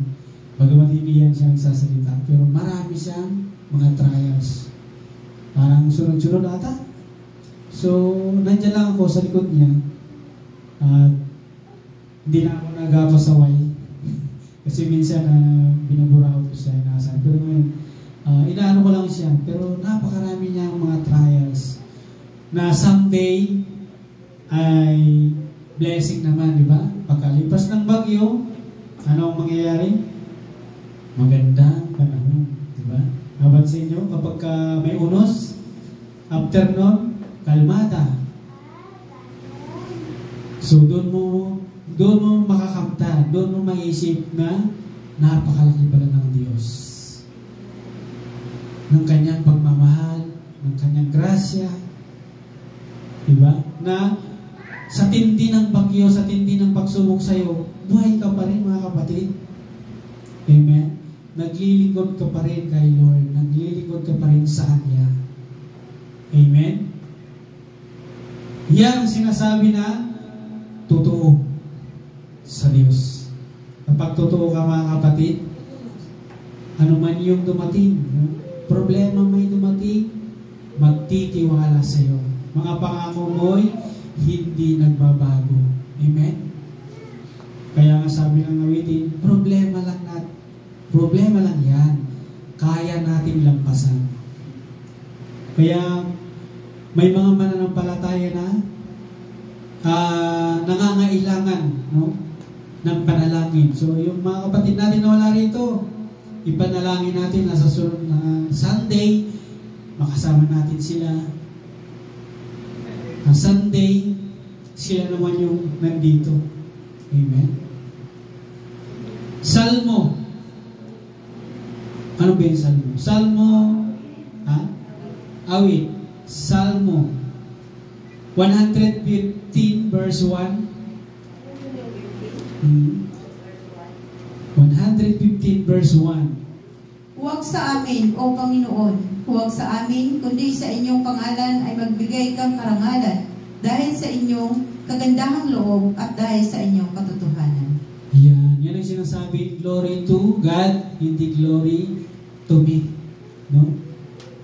Bagamat hindi yan siya nagsasalita, pero marami siyang mga trials. Parang sunod-sunod ata. So, nandiyan lang ako sa likod niya at hindi na ako nagpasaway. Kasi minsan binuburaot ko siya, inaasal. Pero ngayon, inaano ko lang siya. Pero napakarami niyang mga trials na someday ay blessing naman, di ba? Pagkalipas ng bagyo, ano ang mangyayari? Magandang panahon, di ba? Napansin nyo, kapag may unos, after nun, kalmada. So, doon mo makakamta, doon mo maisip na napakalaki pala ng Diyos. Ng kanyang pagmamahal, ng kanyang grasya, diba? Na sa tindi ng bagyo, sa tindi ng pagsubok sa'yo, buhay ka pa rin, mga kapatid. Amen? Naglilingkod ka pa rin kay Lord. Naglilingkod ka pa rin sa Kanya. Amen? Yan ang sinasabi na totoo sa Diyos. Kapag totoo ka, mga kapatid, ano man yung dumating, problema may dumating, magtitiwala sa iyo. Mga pangako mo'y hindi nagbabago. Amen? Kaya nga sabi ng awitin, problema lang yan. Kaya nating lampasan. Kaya may mga mananampalataya na nangangailangan, no, ng panalangin. So, yung mga kapatid natin na wala rito, ipanalangin natin na sa sunod na Sunday, makasama natin sila. Ang Sunday, sila naman yung nandito. Amen? Salmo. Ano ba yung Salmo? Salmo, awit. Salmo 115 verse 1. 115 verse 1. Huwag sa amin, O Panginoon, huwag sa amin, kundi sa inyong pangalan ay magbigay kang karangalan dahil sa inyong kagandahang loob at dahil sa inyong katotohanan. Yan ang sinasabi, glory to God, hindi glory to me. No?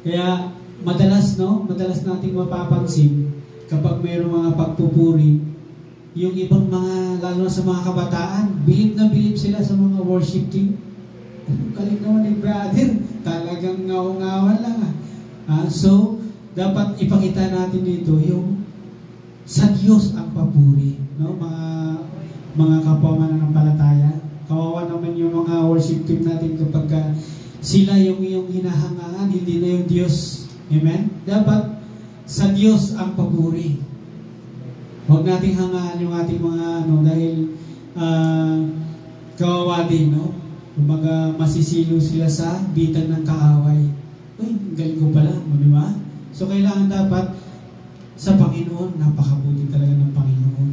Kaya madalas nating mapapansin kapag mayroong mga pagpupuri, yung ibang mga, lalo na sa mga kabataan, bilib na bilib sila sa mga worship team. Galing naman ni brother, talagang ngaw-ngawan lang. So, dapat ipakita natin dito yung sa Diyos ang papuri. No? Mga kapwa mananampalataya, kawawa naman yung mga worship team natin kapag sila yung iyong hinahangaan, hindi na yung Diyos. Amen? Dapat sa Diyos ang papuri. Huwag nating hangaan yung ating mga dahil kawawa din, no? Kumbaga masisilo sila sa bitag ng kaaway. Uy, galing ko pala, di ba? So kailangan dapat sa Panginoon, napakabuti talaga ng Panginoon.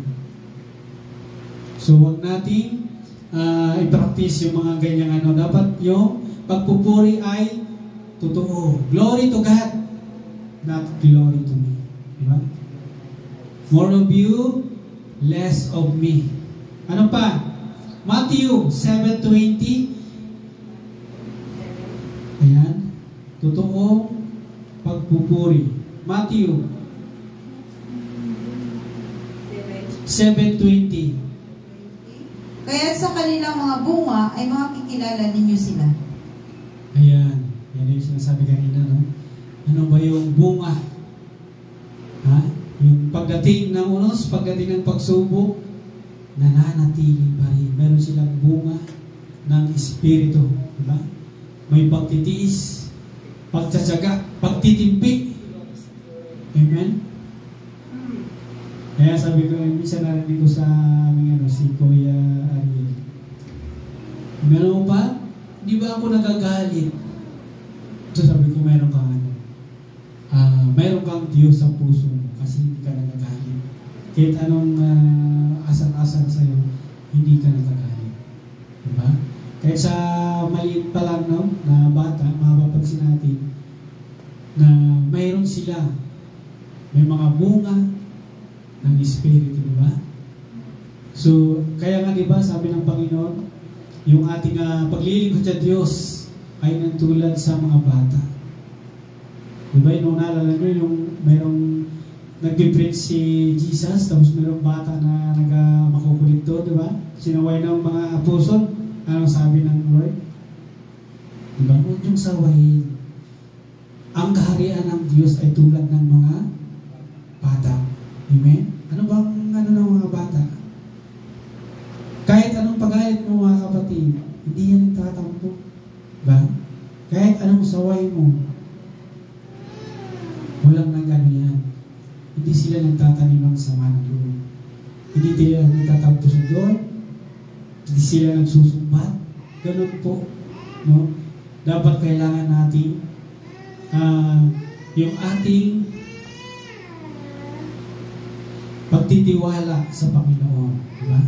So huwag nating i-practice yung mga ganyang dapat yung pagpupuri ay totoo. Glory to God, not glory to me. Diba? More of you, less of me. Ano pa? Matthew 7:20. Ayan. Totoong pagpupuri. Matthew 7:20. Kaya sa kanilang mga bunga ay makikilala ninyo sila. Ayan. Yan yung sinasabi kanina, no? Ano ba yung bunga? Ha? Yung pagdating ng unos, pagdating ng pagsubok, nananatili pa rin. Meron silang bunga ng Espiritu. Diba? May pagtitiis, pagtsatsaga, pagtitimpi. Amen? Kaya sabi ko, minsan narinig ko sa aming si Kuya Ariel. Meron pa? Di ba ako nagagalit? So sabi ko, meron kang meron kang Diyos sa puso mo kasi hindi ka nagagalit. Kahit anong asang-asang sa'yo, hindi ka nagagalit. Diba? Kahit sa maliit pa lang, no, na bata, mapapansin natin na mayroon sila, may mga bunga ng Espiritu, diba? So, kaya nga diba, sabi ng Panginoon, yung ating paglilingkod sa Diyos ay nantulad sa mga bata. Diba, yung naalala nyo, yung mayroong nag-preach si Jesus, tapos mayroong bata na makukulit doon, diba? Sinaway ng mga apostol, anong sabi ng Lord? Diba, huwag yung sawayin. Ang kaharian ng Diyos ay tulad ng mga bata. Amen? Ano bang ng mga bata? Kahit anong pagalit mo, mga kapatid, hindi yan tatampo. Ba? Kahit anong saway mo, walang nagano yan. Hindi sila nagtatanim ng sama ng loob. Hindi sila nagtatampo sa doon. Hindi sila nagsusumbat. Ganun po. No? Dapat kailangan natin yung ating pagtitiwala sa Panginoon. Diba?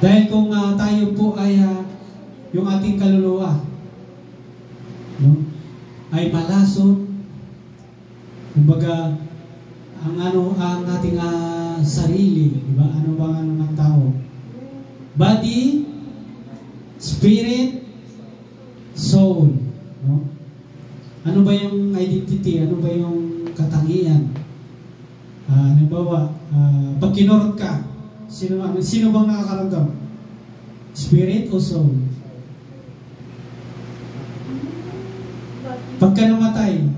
Dahil kung tayo po ay yung ating kaluluwa, no, ay malason, kumbaga ang ating sarili, diba? Ano ba ng tao? Body, spirit, soul, no? Ano ba yung identity? Ano ba yung katangian? Halimbawa, pag kinorot ka, sino bang nakakaramdam? Spirit o soul? Pagka namatay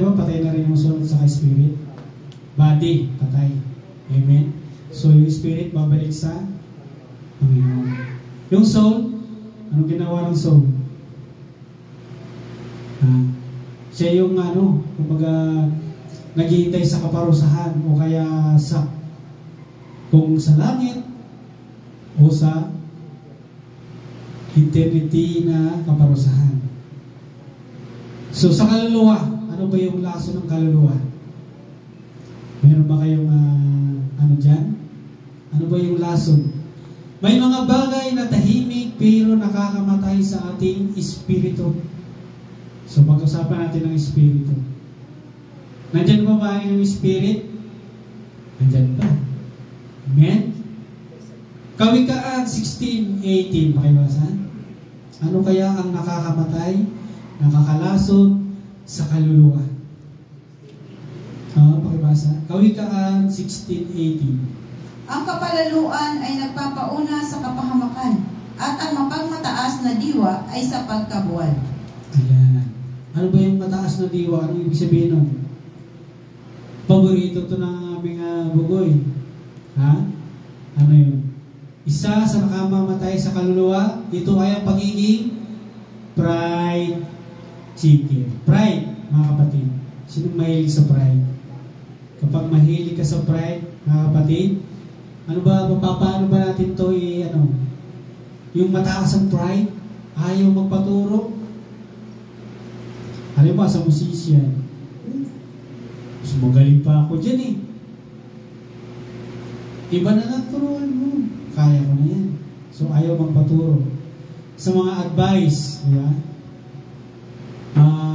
ba, patay na rin yung soul at saka spirit? Body, patay. Amen? So, yung spirit, babalik sa Panginoon. Yung soul, anong ginawa ng soul? Siya yung kumbaga, naghihintay sa kaparusahan o kaya kung sa langit o sa eternity na kaparusahan. So sa kaluluwa, ano ba yung laso ng kaluluwa? Meron ba kayong dyan? Ano ba yung lason? May mga bagay na tahimik pero nakakamatay sa ating espiritu. So pag-usapan natin ng espiritu. Nandyan ba yung spirit? Nandyan ba? Amen? Kawikaan 16:18, pakibasan. Ano kaya ang nakakamatay, nakakalason sa kaluluwa? Pakibasa. Kawikaan 16:18. Ang kapalaluan ay nagpapauna sa kapahamakan, at ang mapagmataas na diwa ay sa pagkabuwal. Ayan. Ano ba yung mataas na diwa? Ano ibig sabihin nun? Paborito to ng aming bugoy. Ha? Ano yun? Isa sa nakamamatay sa kaluluwa, ito ay ang pagiging pride chicken. Pride, mga kapatid. Sino mahilig sa pride? Kapag mahilig ka sa pride, mga kapatid, paano ba natin to yung mataas ang pride, ayaw magpaturo. Alam mo, sa musician, mas magaling pa ako dyan eh. Iba na lang turuan mo. Kaya ko na yan. So, ayaw magpaturo. Sa mga advice, di ba?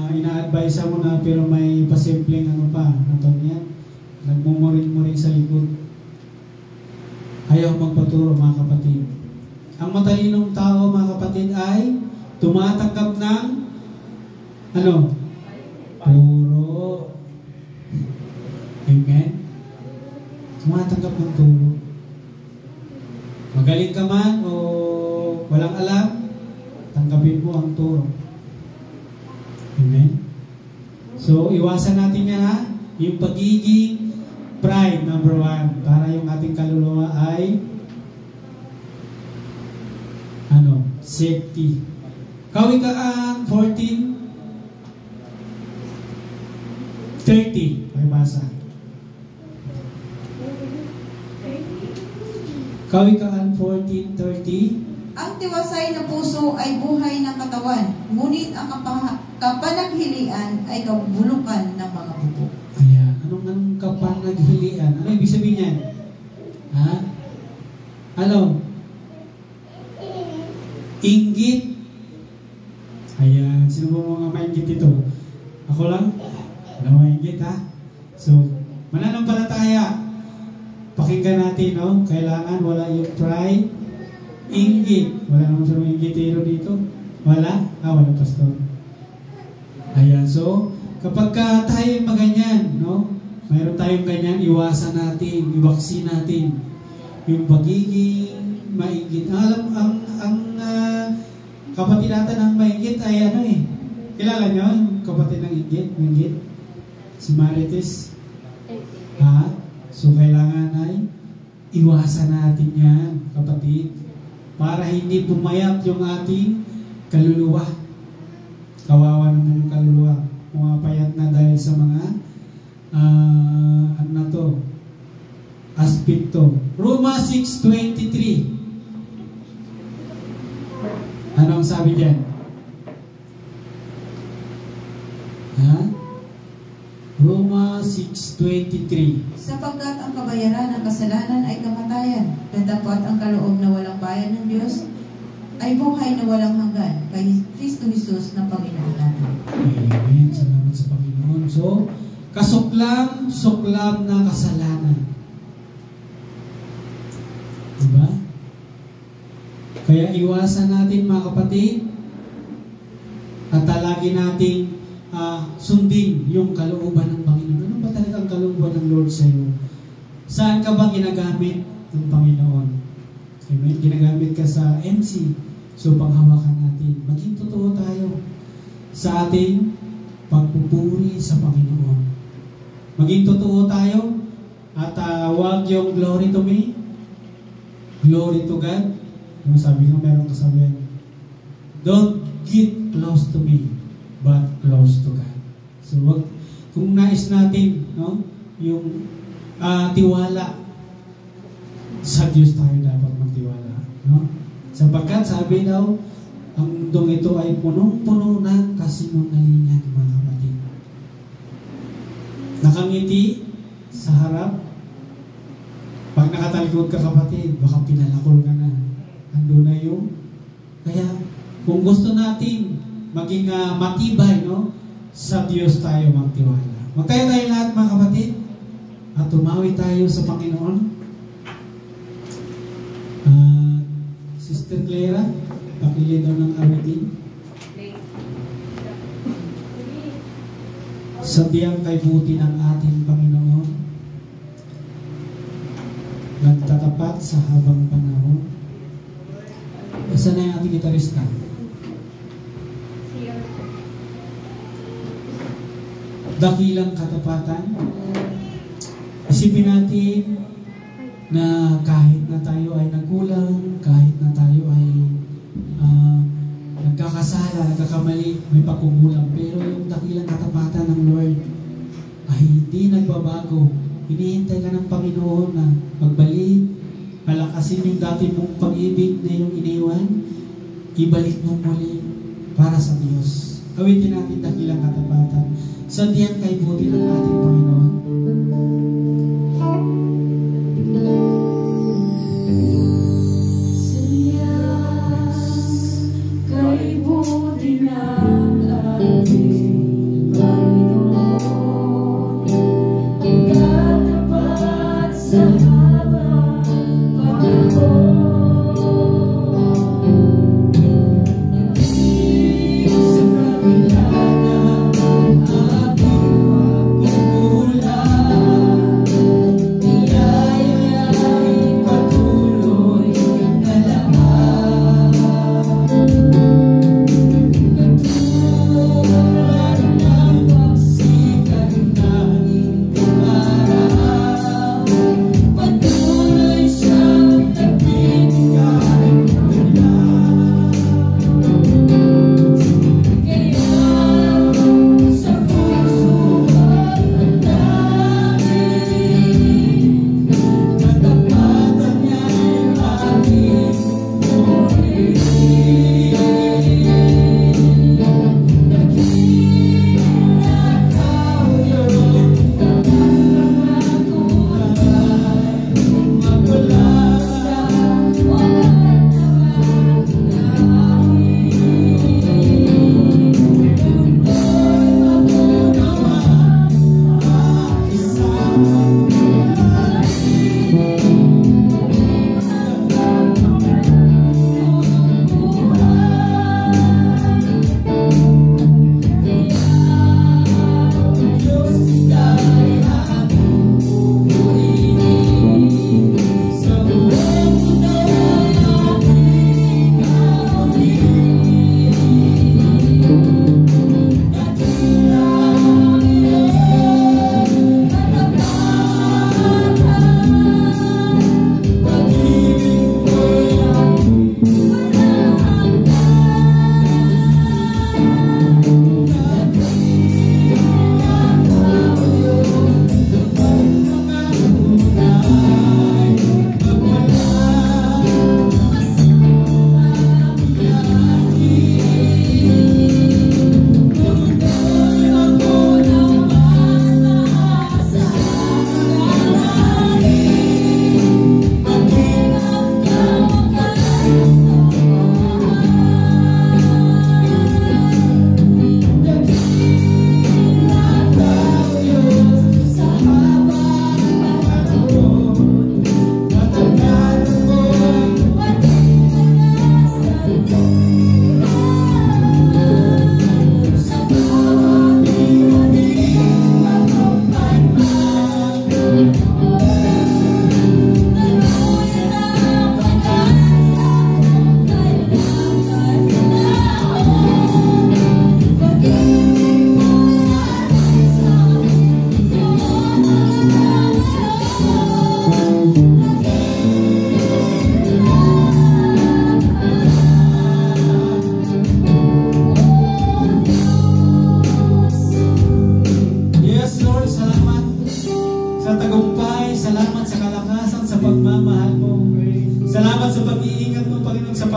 Ina-advise mo na pero may pasimpleng nagmumuring-muring sa likod. Ayaw magpaturo, mga kapatid. Ang matalinong tao, mga kapatid, ay tumatanggap ng turo. Amen? Tumatanggap ng turo. Magaling ka man o walang alam, tanggapin mo ang turo. Amen? So, iwasan natin yan, ha? Yung pagiging pride, number 1, para yung ating kaluluwa ay safety. Kawikaan 14:30. Ay basa. Kawikaan 14:30. Ang tiwasay na puso ay buhay ng katawan, ngunit ang kapanaghilian ay kabulukan ng mga buto. Ayan. Anong kapanaghilian? Ano ibig sabihin yan? Ha? Inggit. Ayan. Sino ba mga mainggit ito? Ako lang? Wala mainggit, ha? So, mananampalataya. Pakinggan natin, no? Kailangan wala yung pride. Inggit. Wala naman sa mga inggitero dito. Wala? Wala, pastor. Ayan. So, kapag tayo maganyan, no? Mayroon tayong ganyan, iwasan natin, iwaksi natin. Yung pagiging mainggit. Ang kapatid natin ng mainggit ay kilala nyo yung kapatid ng mainggit? Si Marites. Ha? So, kailangan ay iwasan natin yan, kapatid. Para hindi pumayat yung ating kaluluwa. Kawawa naman yung kaluluwa. Pumapayat na dahil sa mga aspekto. Roma 6:23. Ano ang sabi diyan? Roma 6:23. Sapagkat ang kabayaran ng kasalanan ay kamatayan, tatapat ang kaloob na walang bayan ng Diyos ay buhay na walang hanggan kay Kristo Jesus na Panginoon natin. Amen. Salamat sa Panginoon. So, suklam na kasalanan. Diba? Kaya iwasan natin, mga kapatid, at lagi nating sundin yung kalooban ng Panginoon. Ano ba talaga ang kalooban ng Lord sa iyo? Saan ka ba ginagamit ng Panginoon? Amen? Ginagamit ka sa MC. So, panghawakan natin. Maging totoo tayo sa ating pagpupuri sa Panginoon. Maging totoo tayo at huwag yung glory to me, glory to God. Sabi nga, meron kasabihan, don't get close to me, but close to God. So, kung nais natin, no, yung tiwala, sa Diyos tayo dapat magtiwala. No? Sapagkat sabi daw, ang mundong ito ay punong-puno ng kasinungalingan, mga kapatid. Nakangiti sa harap, pag nakatalikod ka, kapatid, baka pinalakol ka na. Ando na yung, kaya kung gusto natin maging matibay, no, sa Diyos tayo magtiwala. Magtayo tayo lahat, mga kapatid, at tumawi tayo sa Panginoon. Sister Clara, pakili daw ng awitin. Sabiang kay buti ng ating Panginoon, nagtatapat sa habang panahon. Saan na yung ating gitarista? Dakilang katapatan. Isipin natin na kahit na tayo ay nagkulang, kahit na tayo ay nagkakasala, nagkakamali, may pagkukulang, pero yung dakilang katapatan ng Lord ay hindi nagbabago. Hinihintay ka ng Panginoon na magbalik, palakasin yung dati mong pag-ibig na yung iniwan, ibalik mo muli para sa Diyos. Awitin natin dakilang katapatan. Sadyang kay buti ng ating Panginoon.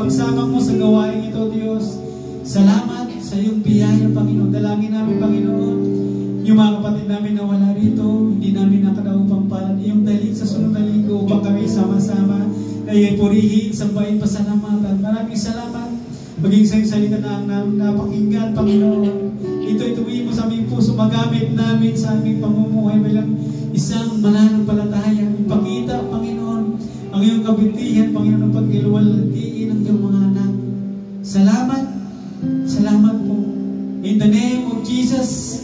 pagsama mo sa gawain ito, Diyos. Salamat sa iyong biyaya, Panginoon. Dalangin namin, Panginoon, yung mga kapatid namin na wala rito, hindi namin nakadaupang palad iyong dalig sa sunod na linggo upang kami sama-sama na iyong purihin, sambahin, pasalamatan. Maraming salamat. Maging sa iyong salita na napakinggan, Panginoon. Ito'y tuwiin mo sa aming puso, magamit namin sa aming pamumuhay bilang isang mananampalataya. Ipakita, Panginoon, ang iyong kabutihan, Panginoon, ang pag-iluwalhatiin ng iyong mga anak. Salamat. Salamat po. In the name of Jesus,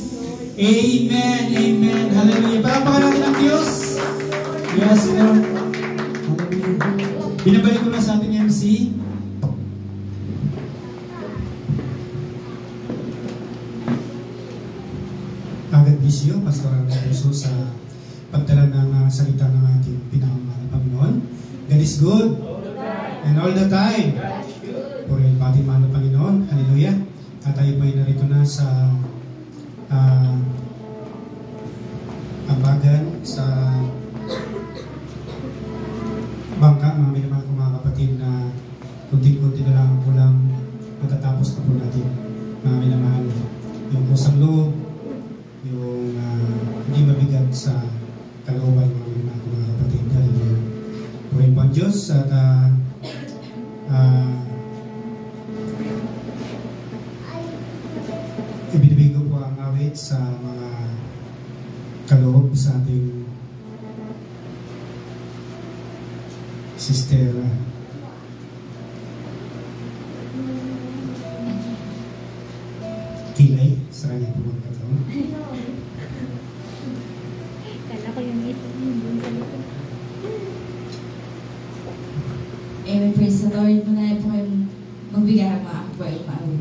Amen. Amen. Hallelujah. Palakpakan natin ang Diyos. Yes, Lord. Hallelujah. Binabalik ko na sa ating MC. God bless you, Pastor Alonso, sa pagdala ng salita ng ating pinakamahal na Panginoon. God is good. And all the time. Purihin pa ating mahal na Panginoon. Hallelujah. At tayo po ay narito na sa ambagan sa bangka, mga minamahal kong mga kapatid, na kunti-kunti na lang po lang matatapos na po natin, mga minamahal. Yung pusang loob, yung hindi mabigat sa kalooban, mga minamahal kong mga kapatid. Hallelujah. Purihin po ang Diyos at ibinibig ko po ang awit sa mga kaloob sa ating Sister Kilay sa kanya po magkataon. Kala ko yung isa yung sa likod. Amen. Praise the Lord. Muna po kayo magbigay ang mga akbay maawin.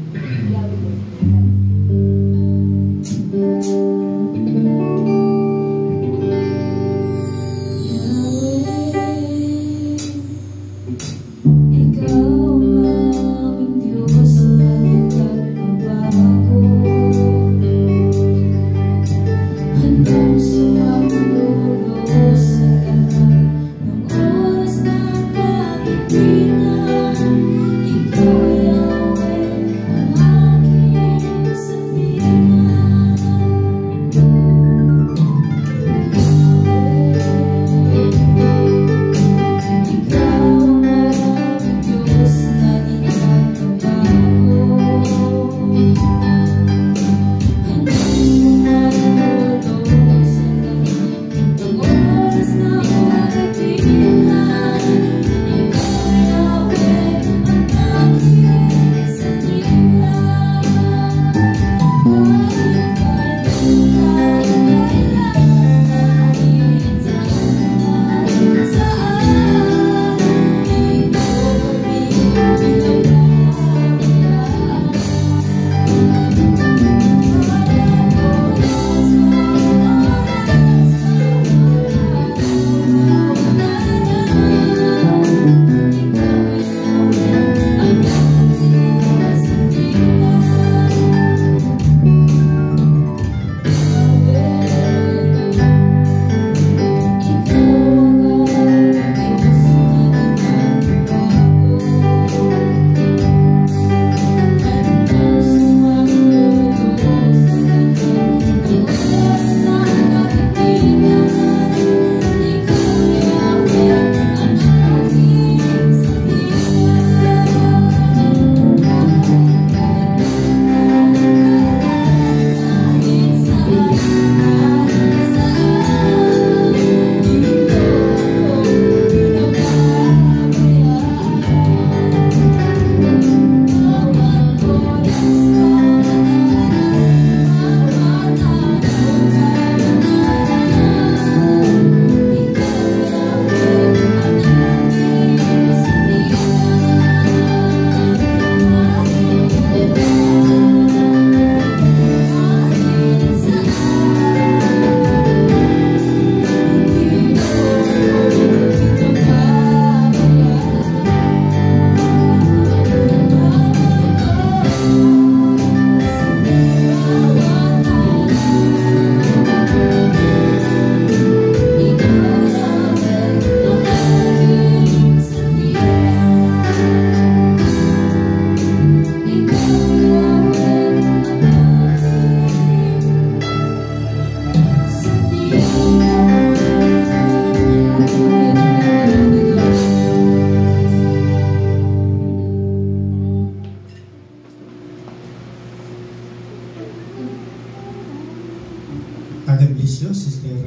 Taga-Blisyo, Sister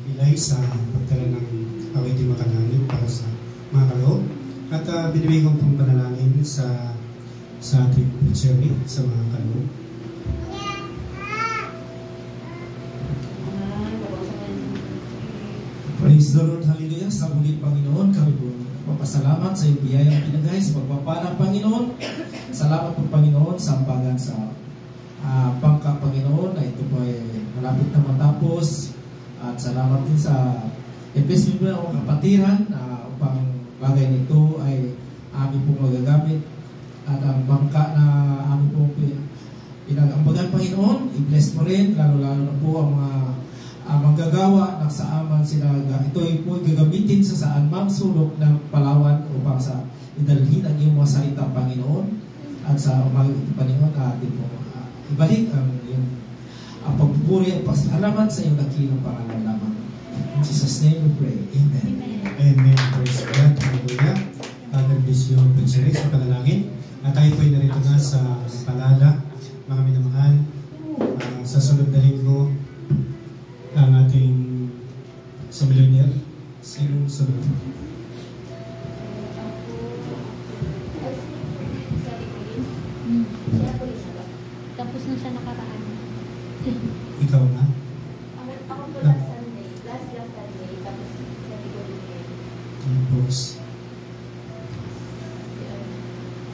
Kilay, sa pagdala ng awit yung makanangin para sa mga kaloob. At binibigay kong pong panalangin sa ating Cherry, sa mga kaloob. Praise the Lord, hallelujah. Sa muli, Panginoon, kami po papasalamat sa iyong biyayang pinagay sa pagpapala, Panginoon. Salamat po, Panginoon, sa ambagan sa bangka, Panginoon, na ito po ay malapit na matapos. At salamat din sa investment mo ng kapatiran upang bagay nito ay amin pong magagamit at ang bangka na amin pong pinagambagan Panginoon, i-bless mo rin, lalo-lalo na po ang mga manggagawa ng saaman sinaga. Ito ay po gagamitin sa saan mang sulok ng Palawan upang sa idalhin ang iyong mga salita, Panginoon, at sa umaga ito, Panginoon, atin mo ibalik ang iyong pagpupuri at pasalamat sa iyong dakilang pangalan lamang. In Jesus' name we pray. Amen. Amen. Praise God. Hallelujah. Father, bless you. Pagsirig sa panalangin. At tayo po ay narito na sa palala, mga minamahal. Sa sunod na linggo, ang ating sa millionaire. Sinong sunod? Tapos na siya nakaraan. Ikaw na? Ako po last Sunday. Last Sunday. Tapos sa Liguri. Tapos,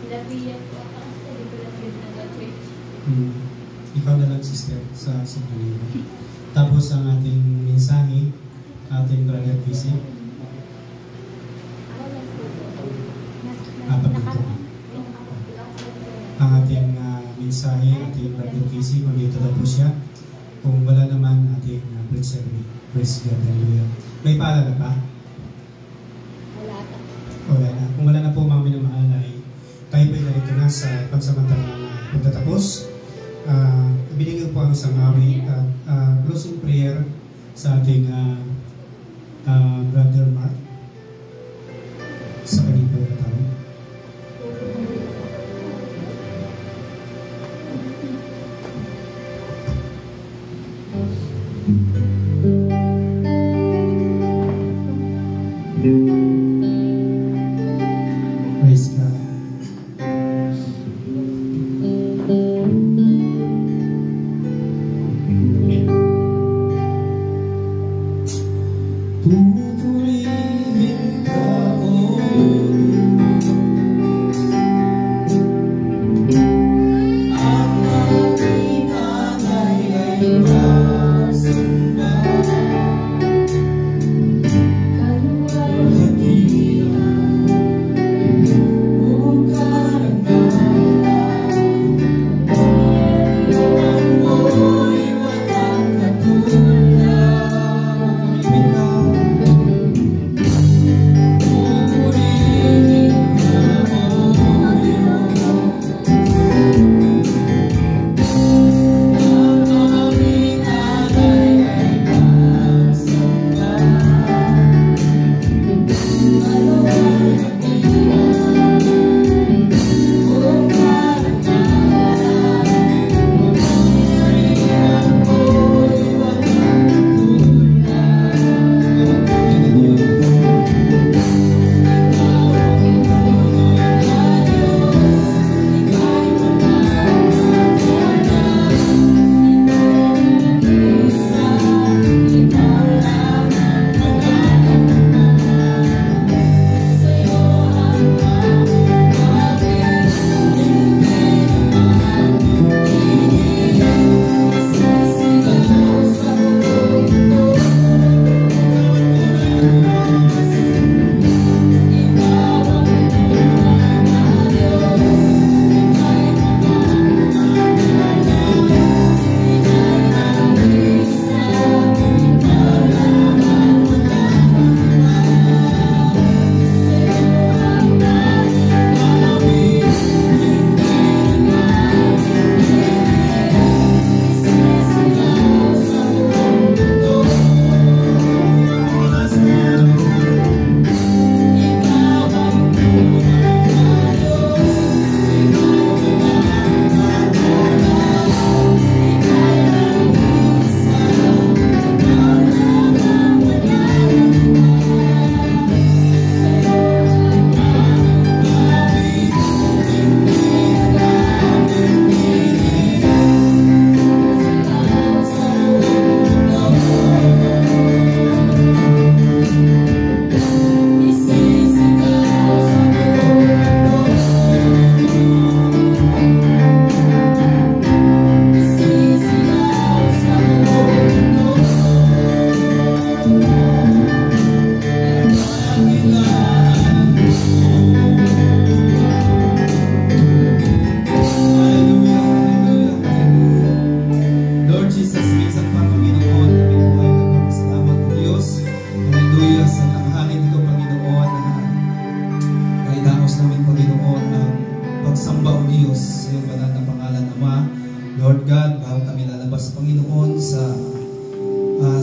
Labiyan po ako sa Liguri na church. ikaw na lang, sister, sa Sintulino. Tapos ang ating mensahe, ating brother PC. Apat ito. Ang ating mensahe, ating brother PC, magdito na po siya. Kung wala naman, ating Prince Henry. Praise God, hallelujah. May paalala pa? Wala na. Kung wala na po, mga minamahal, ay tayo po narito na sa pansamantalang pagtatapos. Binigyan po ang isang awit at closing prayer sa ating Brother Mark sa kanyang pagkatawag. Praise God. Pupurihin ka, O ang ating alay ay nasamba. Kaluwalhatian o karangalan, Panginoon mo'y walang katulad. Pupurihin ka,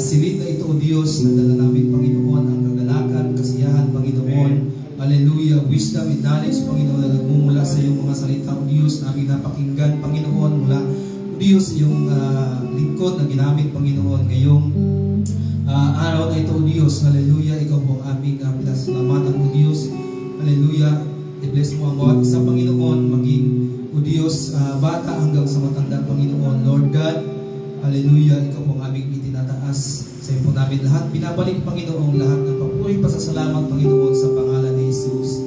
silid na ito, O Diyos, nadala namin, Panginoon, ang kagalakan, kasiyahan, Panginoon. Hallelujah. Wisdom and knowledge, Panginoon, na nagmumula sa iyong mga salita, O Diyos, namin napakinggan, Panginoon, mula, O Diyos, iyong lingkod na ginamit, Panginoon, ngayong araw na ito, O Diyos. Hallelujah. Ikaw po ang aming pinasalamatan, O Diyos. Hallelujah. I-bless mo ang bawat isa, Panginoon, maging, O Diyos, bata hanggang sa matanda, Panginoon. Lord God, hallelujah. Ikaw po ang aming itinataas. Sa iyo po namin lahat. Binabalik, Panginoon, lahat ng papuri, pasasalamat, Panginoon, sa pangalan ni Jesus.